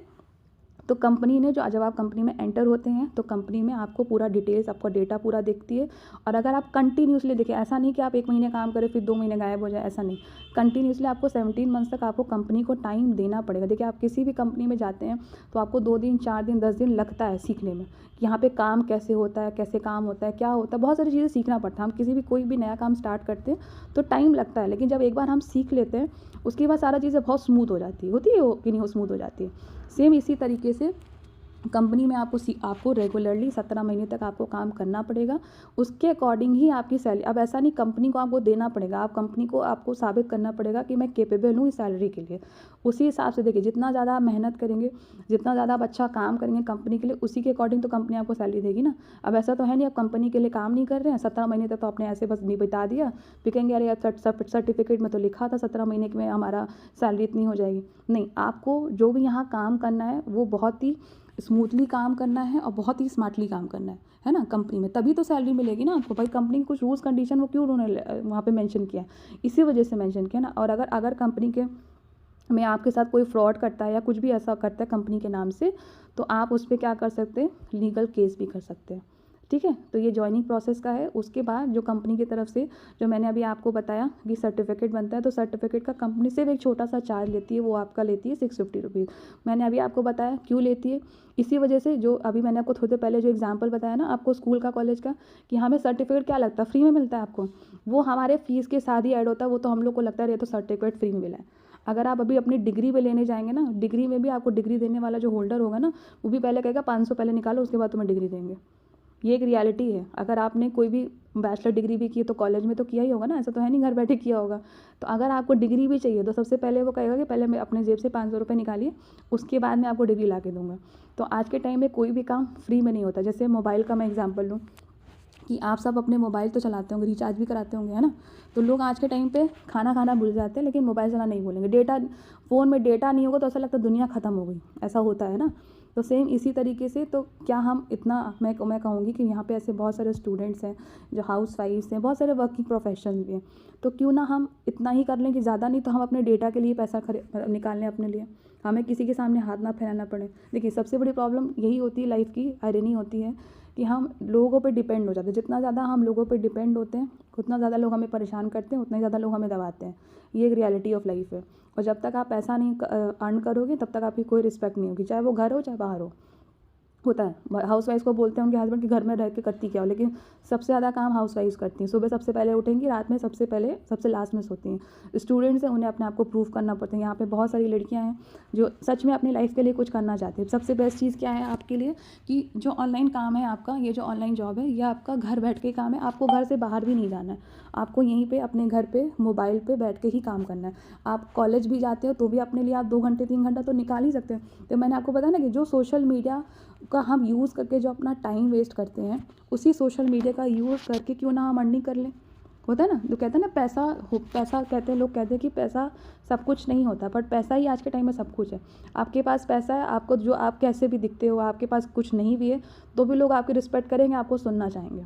तो कंपनी ने जब आप कंपनी में एंटर होते हैं तो कंपनी में आपको पूरा डिटेल्स, आपका डेटा पूरा देखती है। और अगर आप कंटिन्यूसली देखिए, ऐसा नहीं कि आप 1 महीने काम करें फिर 2 महीने गायब हो जाए, ऐसा नहीं। कंटिन्यूसली आपको 17 मंथ्स तक आपको कंपनी को टाइम देना पड़ेगा। देखिए आप किसी भी कंपनी में जाते हैं तो आपको 2 दिन, 4 दिन, 10 दिन लगता है सीखने में कि यहाँ पे काम कैसे होता है, कैसे काम होता है, क्या होता है, बहुत सारी चीज़ें सीखना पड़ता है। हम किसी भी कोई भी नया काम स्टार्ट करते हैं तो टाइम लगता है, लेकिन जब एक बार हम सीख लेते हैं उसके बाद सारा चीज़ें बहुत स्मूथ हो जाती है। होती है कि नहीं, वो स्मूथ हो जाती है। सेम इसी तरीके से कंपनी में आपको रेगुलरली 17 महीने तक आपको काम करना पड़ेगा, उसके अकॉर्डिंग ही आपकी सैलरी। अब ऐसा नहीं कंपनी को आपको देना पड़ेगा, आप कंपनी को आपको साबित करना पड़ेगा कि मैं कैपेबल हूँ इस सैलरी के लिए। उसी हिसाब से देखिए, जितना ज़्यादा आप मेहनत करेंगे, जितना ज़्यादा आप अच्छा काम करेंगे कंपनी के लिए, उसी के अकॉर्डिंग तो कंपनी आपको सैलरी देगी ना। अब ऐसा तो है नहीं आप कंपनी के लिए काम नहीं कर रहे हैं, 17 महीने तक तो आपने ऐसे बस नहीं बिता दिया, फिर कहेंगे अरे यार सर्टिफिकेट में तो लिखा था 17 महीने में हमारा सैलरी इतनी हो जाएगी। नहीं, आपको जो भी यहाँ काम करना है वो बहुत ही स्मूथली काम करना है और बहुत ही स्मार्टली काम करना है ना कंपनी में, तभी तो सैलरी मिलेगी ना आपको। भाई कंपनी के कुछ रूल्स कंडीशन वो क्यों उन्होंने वहाँ पे मेंशन किया है, इसी वजह से मेंशन किया ना। और अगर कंपनी के में आपके साथ कोई फ्रॉड करता है या कुछ भी ऐसा करता है कंपनी के नाम से, तो आप उस पर क्या कर सकते हैं, लीगल केस भी कर सकते हैं। ठीक है। तो ये जॉइनिंग प्रोसेस का है। उसके बाद जो कंपनी की तरफ से जो मैंने अभी आपको बताया कि सर्टिफिकेट बनता है, तो सर्टिफिकेट का कंपनी सिर्फ एक छोटा सा चार्ज लेती है, वो आपका लेती है 650 रुपीज़। मैंने अभी आपको बताया क्यों लेती है, इसी वजह से जो अभी मैंने आपको थोड़ी देर पहले जो एग्जाम्पल बताया ना आपको स्कूल का, कॉलेज का, कि हमें सर्टिफिकेट क्या लगता है फ्री में मिलता है आपको, वो हमारे फीस के साथ ही ऐड होता है। वो तो हम लोग को लगता है ये तो सर्टिफिकेट फ्री में मिला है। अगर आप अभी अपनी डिग्री पे लेने जाएंगे ना, डिग्री में भी आपको डिग्री देने वाला जो होल्डर होगा ना, वो भी पहले कहेगा 500 पहले निकालो, उसके बाद तुम्हें डिग्री देंगे। ये एक रियलिटी है। अगर आपने कोई भी बैचलर डिग्री भी की है तो कॉलेज में तो किया ही होगा ना, ऐसा तो है नहीं घर बैठे किया होगा। तो अगर आपको डिग्री भी चाहिए तो सबसे पहले वो कहेगा कि पहले मैं अपने जेब से 500 रुपये निकालिए, उसके बाद मैं आपको डिग्री ला के दूँगा। तो आज के टाइम में कोई भी काम फ्री में नहीं होता। जैसे मोबाइल का मैं एग्जाम्पल लूँ कि आप सब अपने मोबाइल तो चलाते होंगे, रिचार्ज भी कराते होंगे, है ना। तो लोग आज के टाइम पे खाना भूल जाते हैं लेकिन मोबाइल चलाना नहीं भूलेंगे। डेटा, फ़ोन में डेटा नहीं होगा तो ऐसा लगता है दुनिया ख़त्म हो गई, ऐसा होता है ना। तो सेम इसी तरीके से, तो क्या हम इतना, मैं कहूँगी कि यहाँ पे ऐसे बहुत सारे स्टूडेंट्स हैं जो हाउस वाइफ्स हैं, बहुत सारे वर्किंग प्रोफेशन भी हैं, तो क्यों ना हम इतना ही कर लें कि ज़्यादा नहीं तो हम अपने डेटा के लिए पैसा निकाल लें अपने लिए, हमें किसी के सामने हाथ ना फैलाना पड़े। देखिए सबसे बड़ी प्रॉब्लम यही होती है, लाइफ की आयरनी होती है कि हम लोगों पे डिपेंड हो जाते हैं। जितना ज़्यादा हम लोगों पे डिपेंड होते हैं उतना ज़्यादा लोग हमें परेशान करते हैं, उतना ही ज़्यादा लोग हमें दबाते हैं। ये एक रियलिटी ऑफ लाइफ है। और जब तक आप पैसा नहीं अर्न करोगे तब तक आपकी कोई रिस्पेक्ट नहीं होगी, चाहे वो घर हो चाहे बाहर हो। होता है हाउस वाइफ को बोलते हैं उनके हस्बैंड कि घर में रह के करती क्या हो, लेकिन सबसे ज़्यादा काम हाउस वाइफ करती हैं। सुबह सबसे पहले उठेंगी, रात में सबसे पहले सबसे लास्ट में सोती हैं। स्टूडेंट्स हैं, उन्हें अपने आप को प्रूव करना पड़ता है। यहाँ पे बहुत सारी लड़कियाँ हैं जो सच में अपनी लाइफ के लिए कुछ करना चाहती हैं। सबसे बेस्ट चीज़ क्या है आपके लिए कि जो ऑनलाइन काम है आपका, ये जो ऑनलाइन जॉब है ये आपका घर बैठ के काम है। आपको घर से बाहर भी नहीं जाना है, आपको यहीं पे अपने घर पे मोबाइल पे बैठ के ही काम करना है। आप कॉलेज भी जाते हो तो भी अपने लिए आप 2 घंटे 3 घंटा तो निकाल ही सकते हैं। तो मैंने आपको बताया ना कि जो सोशल मीडिया का हम यूज़ करके जो अपना टाइम वेस्ट करते हैं, उसी सोशल मीडिया का यूज़ करके क्यों ना हम अर्निंग कर लें। होता है ना, जो कहते हैं ना पैसा कहते हैं, लोग कहते हैं कि पैसा सब कुछ नहीं होता, बट पैसा ही आज के टाइम में सब कुछ है। आपके पास पैसा है, आपको जो आप कैसे भी दिखते हो, आपके पास कुछ नहीं भी है तो भी लोग आपकी रिस्पेक्ट करेंगे, आपको सुनना चाहेंगे।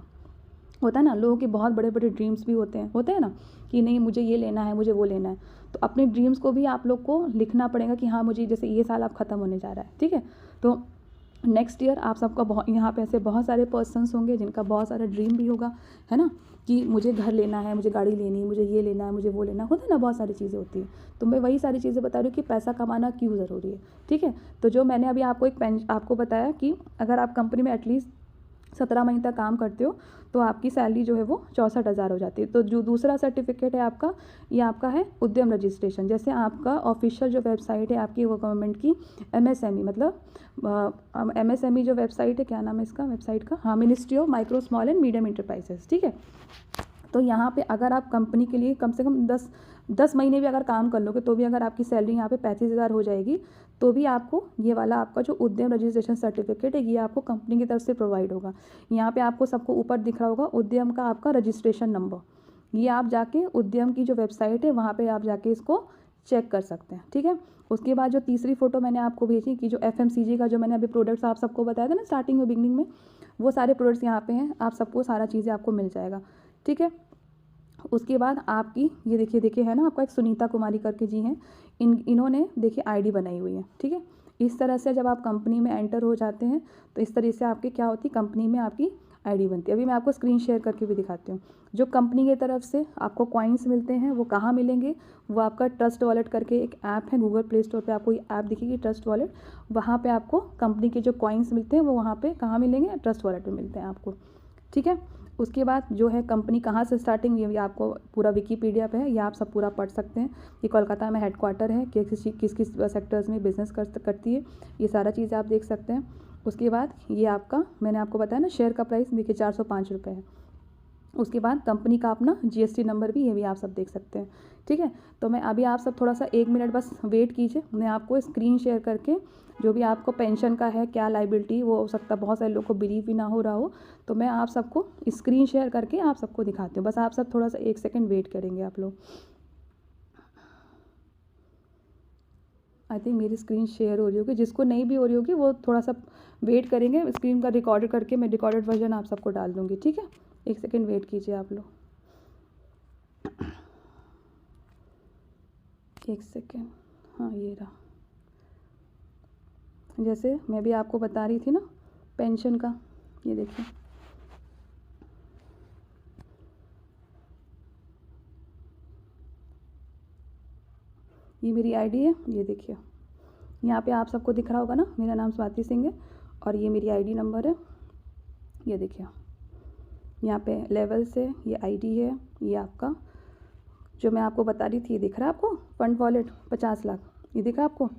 होता है ना, लोगों के बहुत बड़े बड़े ड्रीम्स भी होते हैं ना कि नहीं मुझे ये लेना है, मुझे वो लेना है। तो अपने ड्रीम्स को भी आप लोग को लिखना पड़ेगा कि हाँ मुझे, जैसे ये साल अब ख़त्म होने जा रहा है, ठीक है, तो नेक्स्ट ईयर आप सबका बहुत, यहाँ पे ऐसे बहुत सारे पर्सन्स होंगे जिनका बहुत सारा ड्रीम भी होगा, है ना, कि मुझे घर लेना है, मुझे गाड़ी लेनी है, मुझे ये लेना है, मुझे वो लेना है। होता है ना, बहुत सारी चीज़ें होती हैं। तो मैं वही सारी चीज़ें बता रही हूँ कि पैसा कमाना क्यों ज़रूरी है, ठीक है। तो जो मैंने अभी आपको बताया कि अगर आप कंपनी में एटलीस्ट 17 महीने तक काम करते हो तो आपकी सैलरी जो है वो 64,000 हो जाती है। तो जो दूसरा सर्टिफिकेट है आपका, ये आपका है उद्यम रजिस्ट्रेशन। जैसे आपका ऑफिशियल जो वेबसाइट है आपकी, वो गवर्नमेंट की MSME, मतलब MSME जो वेबसाइट है, क्या नाम है इसका वेबसाइट का, हाँ, ministry of micro small and medium enterprises, ठीक है। तो यहाँ पे अगर आप कंपनी के लिए कम से कम 10 महीने भी अगर काम कर लोगे तो भी अगर आपकी सैलरी यहाँ पे 35,000 हो जाएगी, तो भी आपको ये वाला आपका जो उद्यम रजिस्ट्रेशन सर्टिफिकेट है ये आपको कंपनी की तरफ से प्रोवाइड होगा। यहाँ पे आपको सबको ऊपर दिख रहा होगा उद्यम का आपका रजिस्ट्रेशन नंबर। ये आप जाके उद्यम की जो वेबसाइट है वहाँ पर आप जाके इसको चेक कर सकते हैं, ठीक है। उसके बाद जो तीसरी फ़ोटो मैंने आपको भेजी कि जो FMCG का जो मैंने अभी प्रोडक्ट्स आप सबको बताया था ना स्टार्टिंग में, बिगनिंग में, वो सारे प्रोडक्ट्स यहाँ पे हैं। आप सबको सारा चीज़ें आपको मिल जाएगा, ठीक है। उसके बाद आपकी ये देखिए है ना, आपका एक सुनीता कुमारी करके जी हैं, इन्होंने देखिए ID बनाई हुई है, ठीक है। इस तरह से जब आप कंपनी में एंटर हो जाते हैं तो इस तरह से आपकी क्या होती है, कंपनी में आपकी ID बनती है। अभी मैं आपको स्क्रीन शेयर करके भी दिखाती हूँ। जो कंपनी की तरफ से आपको कॉइन्स मिलते हैं वो कहाँ मिलेंगे, वो आपका ट्रस्ट वॉलेट करके एक ऐप है, गूगल प्ले स्टोर पे आपको ये ऐप दिखेगी ट्रस्ट वॉलेट। वहाँ पे आपको कंपनी के जो कॉइन्स मिलते हैं वो वहाँ पे कहाँ मिलेंगे, ट्रस्ट वॉलेट में मिलते हैं आपको, ठीक है। उसके बाद जो है कंपनी कहाँ से स्टार्टिंग, ये भी आपको पूरा विकीपीडिया पे है, ये आप सब पूरा पढ़ सकते हैं। ये कोलकाता में हेडक्वार्टर है, किस किस सेक्टर्स में बिज़नेस करती है, ये सारा चीज़ आप देख सकते हैं। उसके बाद ये आपका, मैंने आपको बताया ना, शेयर का प्राइस देखिए 405 रुपये है। उसके बाद कंपनी का अपना GST नंबर भी, ये भी आप सब देख सकते हैं, ठीक है। तो मैं अभी आप सब थोड़ा सा 1 मिनट बस वेट कीजिए, मैं आपको स्क्रीन शेयर करके जो भी आपको पेंशन का है क्या लाइबिलिटी, वो हो सकता है बहुत सारे लोग को बिलीव भी ना हो रहा हो, तो मैं आप सबको स्क्रीन शेयर करके आप सबको दिखाती हूँ। बस आप सब थोड़ा सा 1 सेकेंड वेट करेंगे आप लोग। आई थिंक मेरी स्क्रीन शेयर हो रही होगी, जिसको नहीं भी हो रही होगी वो थोड़ा सा वेट करेंगे। स्क्रीन का रिकॉर्ड करके मैं रिकॉर्डेड वर्जन आप सबको डाल दूँगी, ठीक है। 1 सेकेंड वेट कीजिए आप लोग, 1 सेकेंड, हाँ ये रहा। जैसे मैं भी आपको बता रही थी ना पेंशन का, ये देखिए, ये मेरी ID है, ये देखिए यहाँ पे आप सबको दिख रहा होगा ना, मेरा नाम स्वाति सिंह है और ये मेरी ID नंबर है, ये देखिए यहाँ पे लेवल्स है, ये ID है, ये आपका जो मैं आपको बता रही थी, दिख रहा है आपको, फंड वॉलेट 50 लाख, ये दिख रहा है आपको।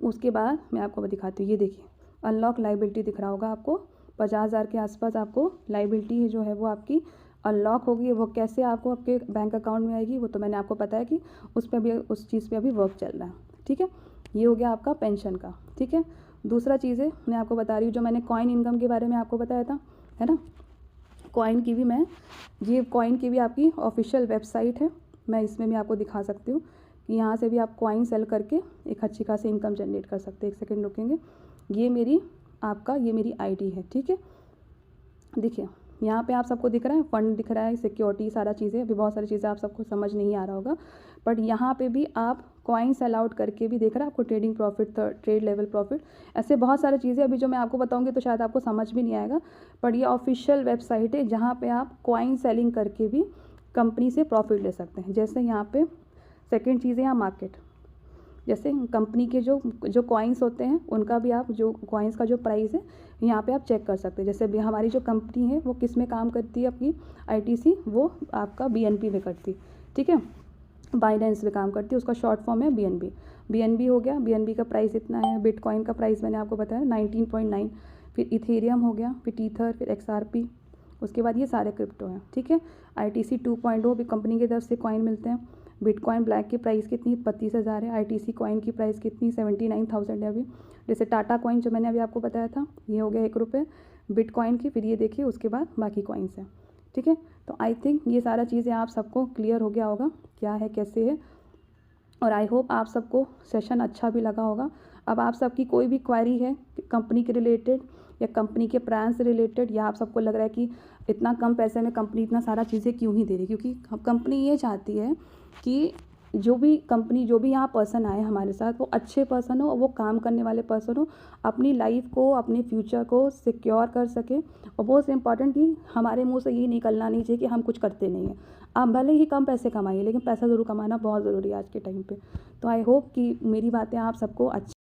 उसके बाद मैं आपको दिखाती हूँ, ये देखिए अनलॉक लाइबिलिटी दिख रहा होगा आपको, 50,000 के आसपास आपको लाइबिलिटी है जो है वो आपकी अनलॉक होगी। वो कैसे आपको आपके बैंक अकाउंट में आएगी वो तो मैंने आपको पता है कि उस पर भी, उस चीज़ पे अभी वर्क चल रहा है, ठीक है। ये हो गया आपका पेंशन का, ठीक है। दूसरा चीज़ है मैं आपको बता रही हूँ, जो मैंने कॉइन इनकम के बारे में आपको बताया था, है ना, कॉइन की भी मैं, ये कॉइन की भी आपकी ऑफिशियल वेबसाइट है, मैं इसमें भी आपको दिखा सकती हूँ कि यहाँ से भी आप कॉइन सेल करके एक अच्छी खासी इनकम जनरेट कर सकते हैं। 1 सेकेंड रुकेंगे, ये मेरी आपका, ये मेरी ID है, ठीक है। देखिए यहाँ पे आप सबको दिख रहा है, फंड दिख रहा है, सिक्योरिटी, सारा चीज़ें, अभी बहुत सारी चीज़ें आप सबको समझ नहीं आ रहा होगा, बट यहाँ पे भी आप कॉइन सेल आउट करके भी देख रहा है आपको trading profit, trade level profit, ऐसे बहुत सारी चीज़ें अभी जो मैं आपको बताऊंगी तो शायद आपको समझ भी नहीं आएगा, पर ये ऑफिशियल वेबसाइट है जहाँ पे आप कॉइन सेलिंग करके भी कंपनी से प्रॉफिट ले सकते हैं। जैसे यहाँ पे सेकेंड चीज़ है यहाँ मार्केट, जैसे कंपनी के जो कॉइन्स होते हैं उनका भी आप जो कॉइन्स का जो प्राइस है यहाँ पे आप चेक कर सकते हैं। जैसे भी हमारी जो कंपनी है वो किस में काम करती है, अपनी ITC, वो आपका BNB में करती है, ठीक है, बाइनेंस में काम करती है, उसका शॉर्ट फॉर्म है BNB हो गया। BNB का प्राइस इतना है। बिटकॉइन का प्राइस मैंने आपको बताया 19.9, फिर इथेरियम हो गया, फिर टीथर, फिर XRP, उसके बाद ये सारे क्रिप्टो हैं, ठीक है। ITC 2.0 भी कंपनी की तरफ से कॉइन मिलते हैं। बिटकॉइन ब्लैक की प्राइस कितनी 32,000 है। ITC कॉइन की प्राइस कितनी 79,000 है अभी। जैसे टाटा कॉइन जो मैंने अभी आपको बताया था ये हो गया 1 रुपये बिटकॉइन की, फिर ये देखिए उसके बाद बाकी कॉइन्स हैं, ठीक है। तो आई थिंक ये सारा चीज़ें आप सबको क्लियर हो गया होगा क्या है कैसे है, और आई होप आप सबको सेशन अच्छा भी लगा होगा। अब आप सबकी कोई भी क्वेरी है कंपनी के रिलेटेड या कंपनी के प्लान से रिलेटेड, या आप सबको लग रहा है कि इतना कम पैसे में कंपनी इतना सारा चीज़ें क्यों ही दे रही, क्योंकि कंपनी ये चाहती है कि जो भी यहाँ पर्सन आए हमारे साथ वो अच्छे पर्सन हो, वो काम करने वाले पर्सन हो, अपनी लाइफ को, अपने फ्यूचर को सिक्योर कर सके। और बहुत इम्पॉर्टेंट कि हमारे मुंह से ये निकलना नहीं चाहिए कि हम कुछ करते नहीं हैं। आप भले ही कम पैसे कमाइए लेकिन पैसा ज़रूर कमाना बहुत ज़रूरी है आज के टाइम पे। तो आई होप कि मेरी बातें आप सबको अच्छी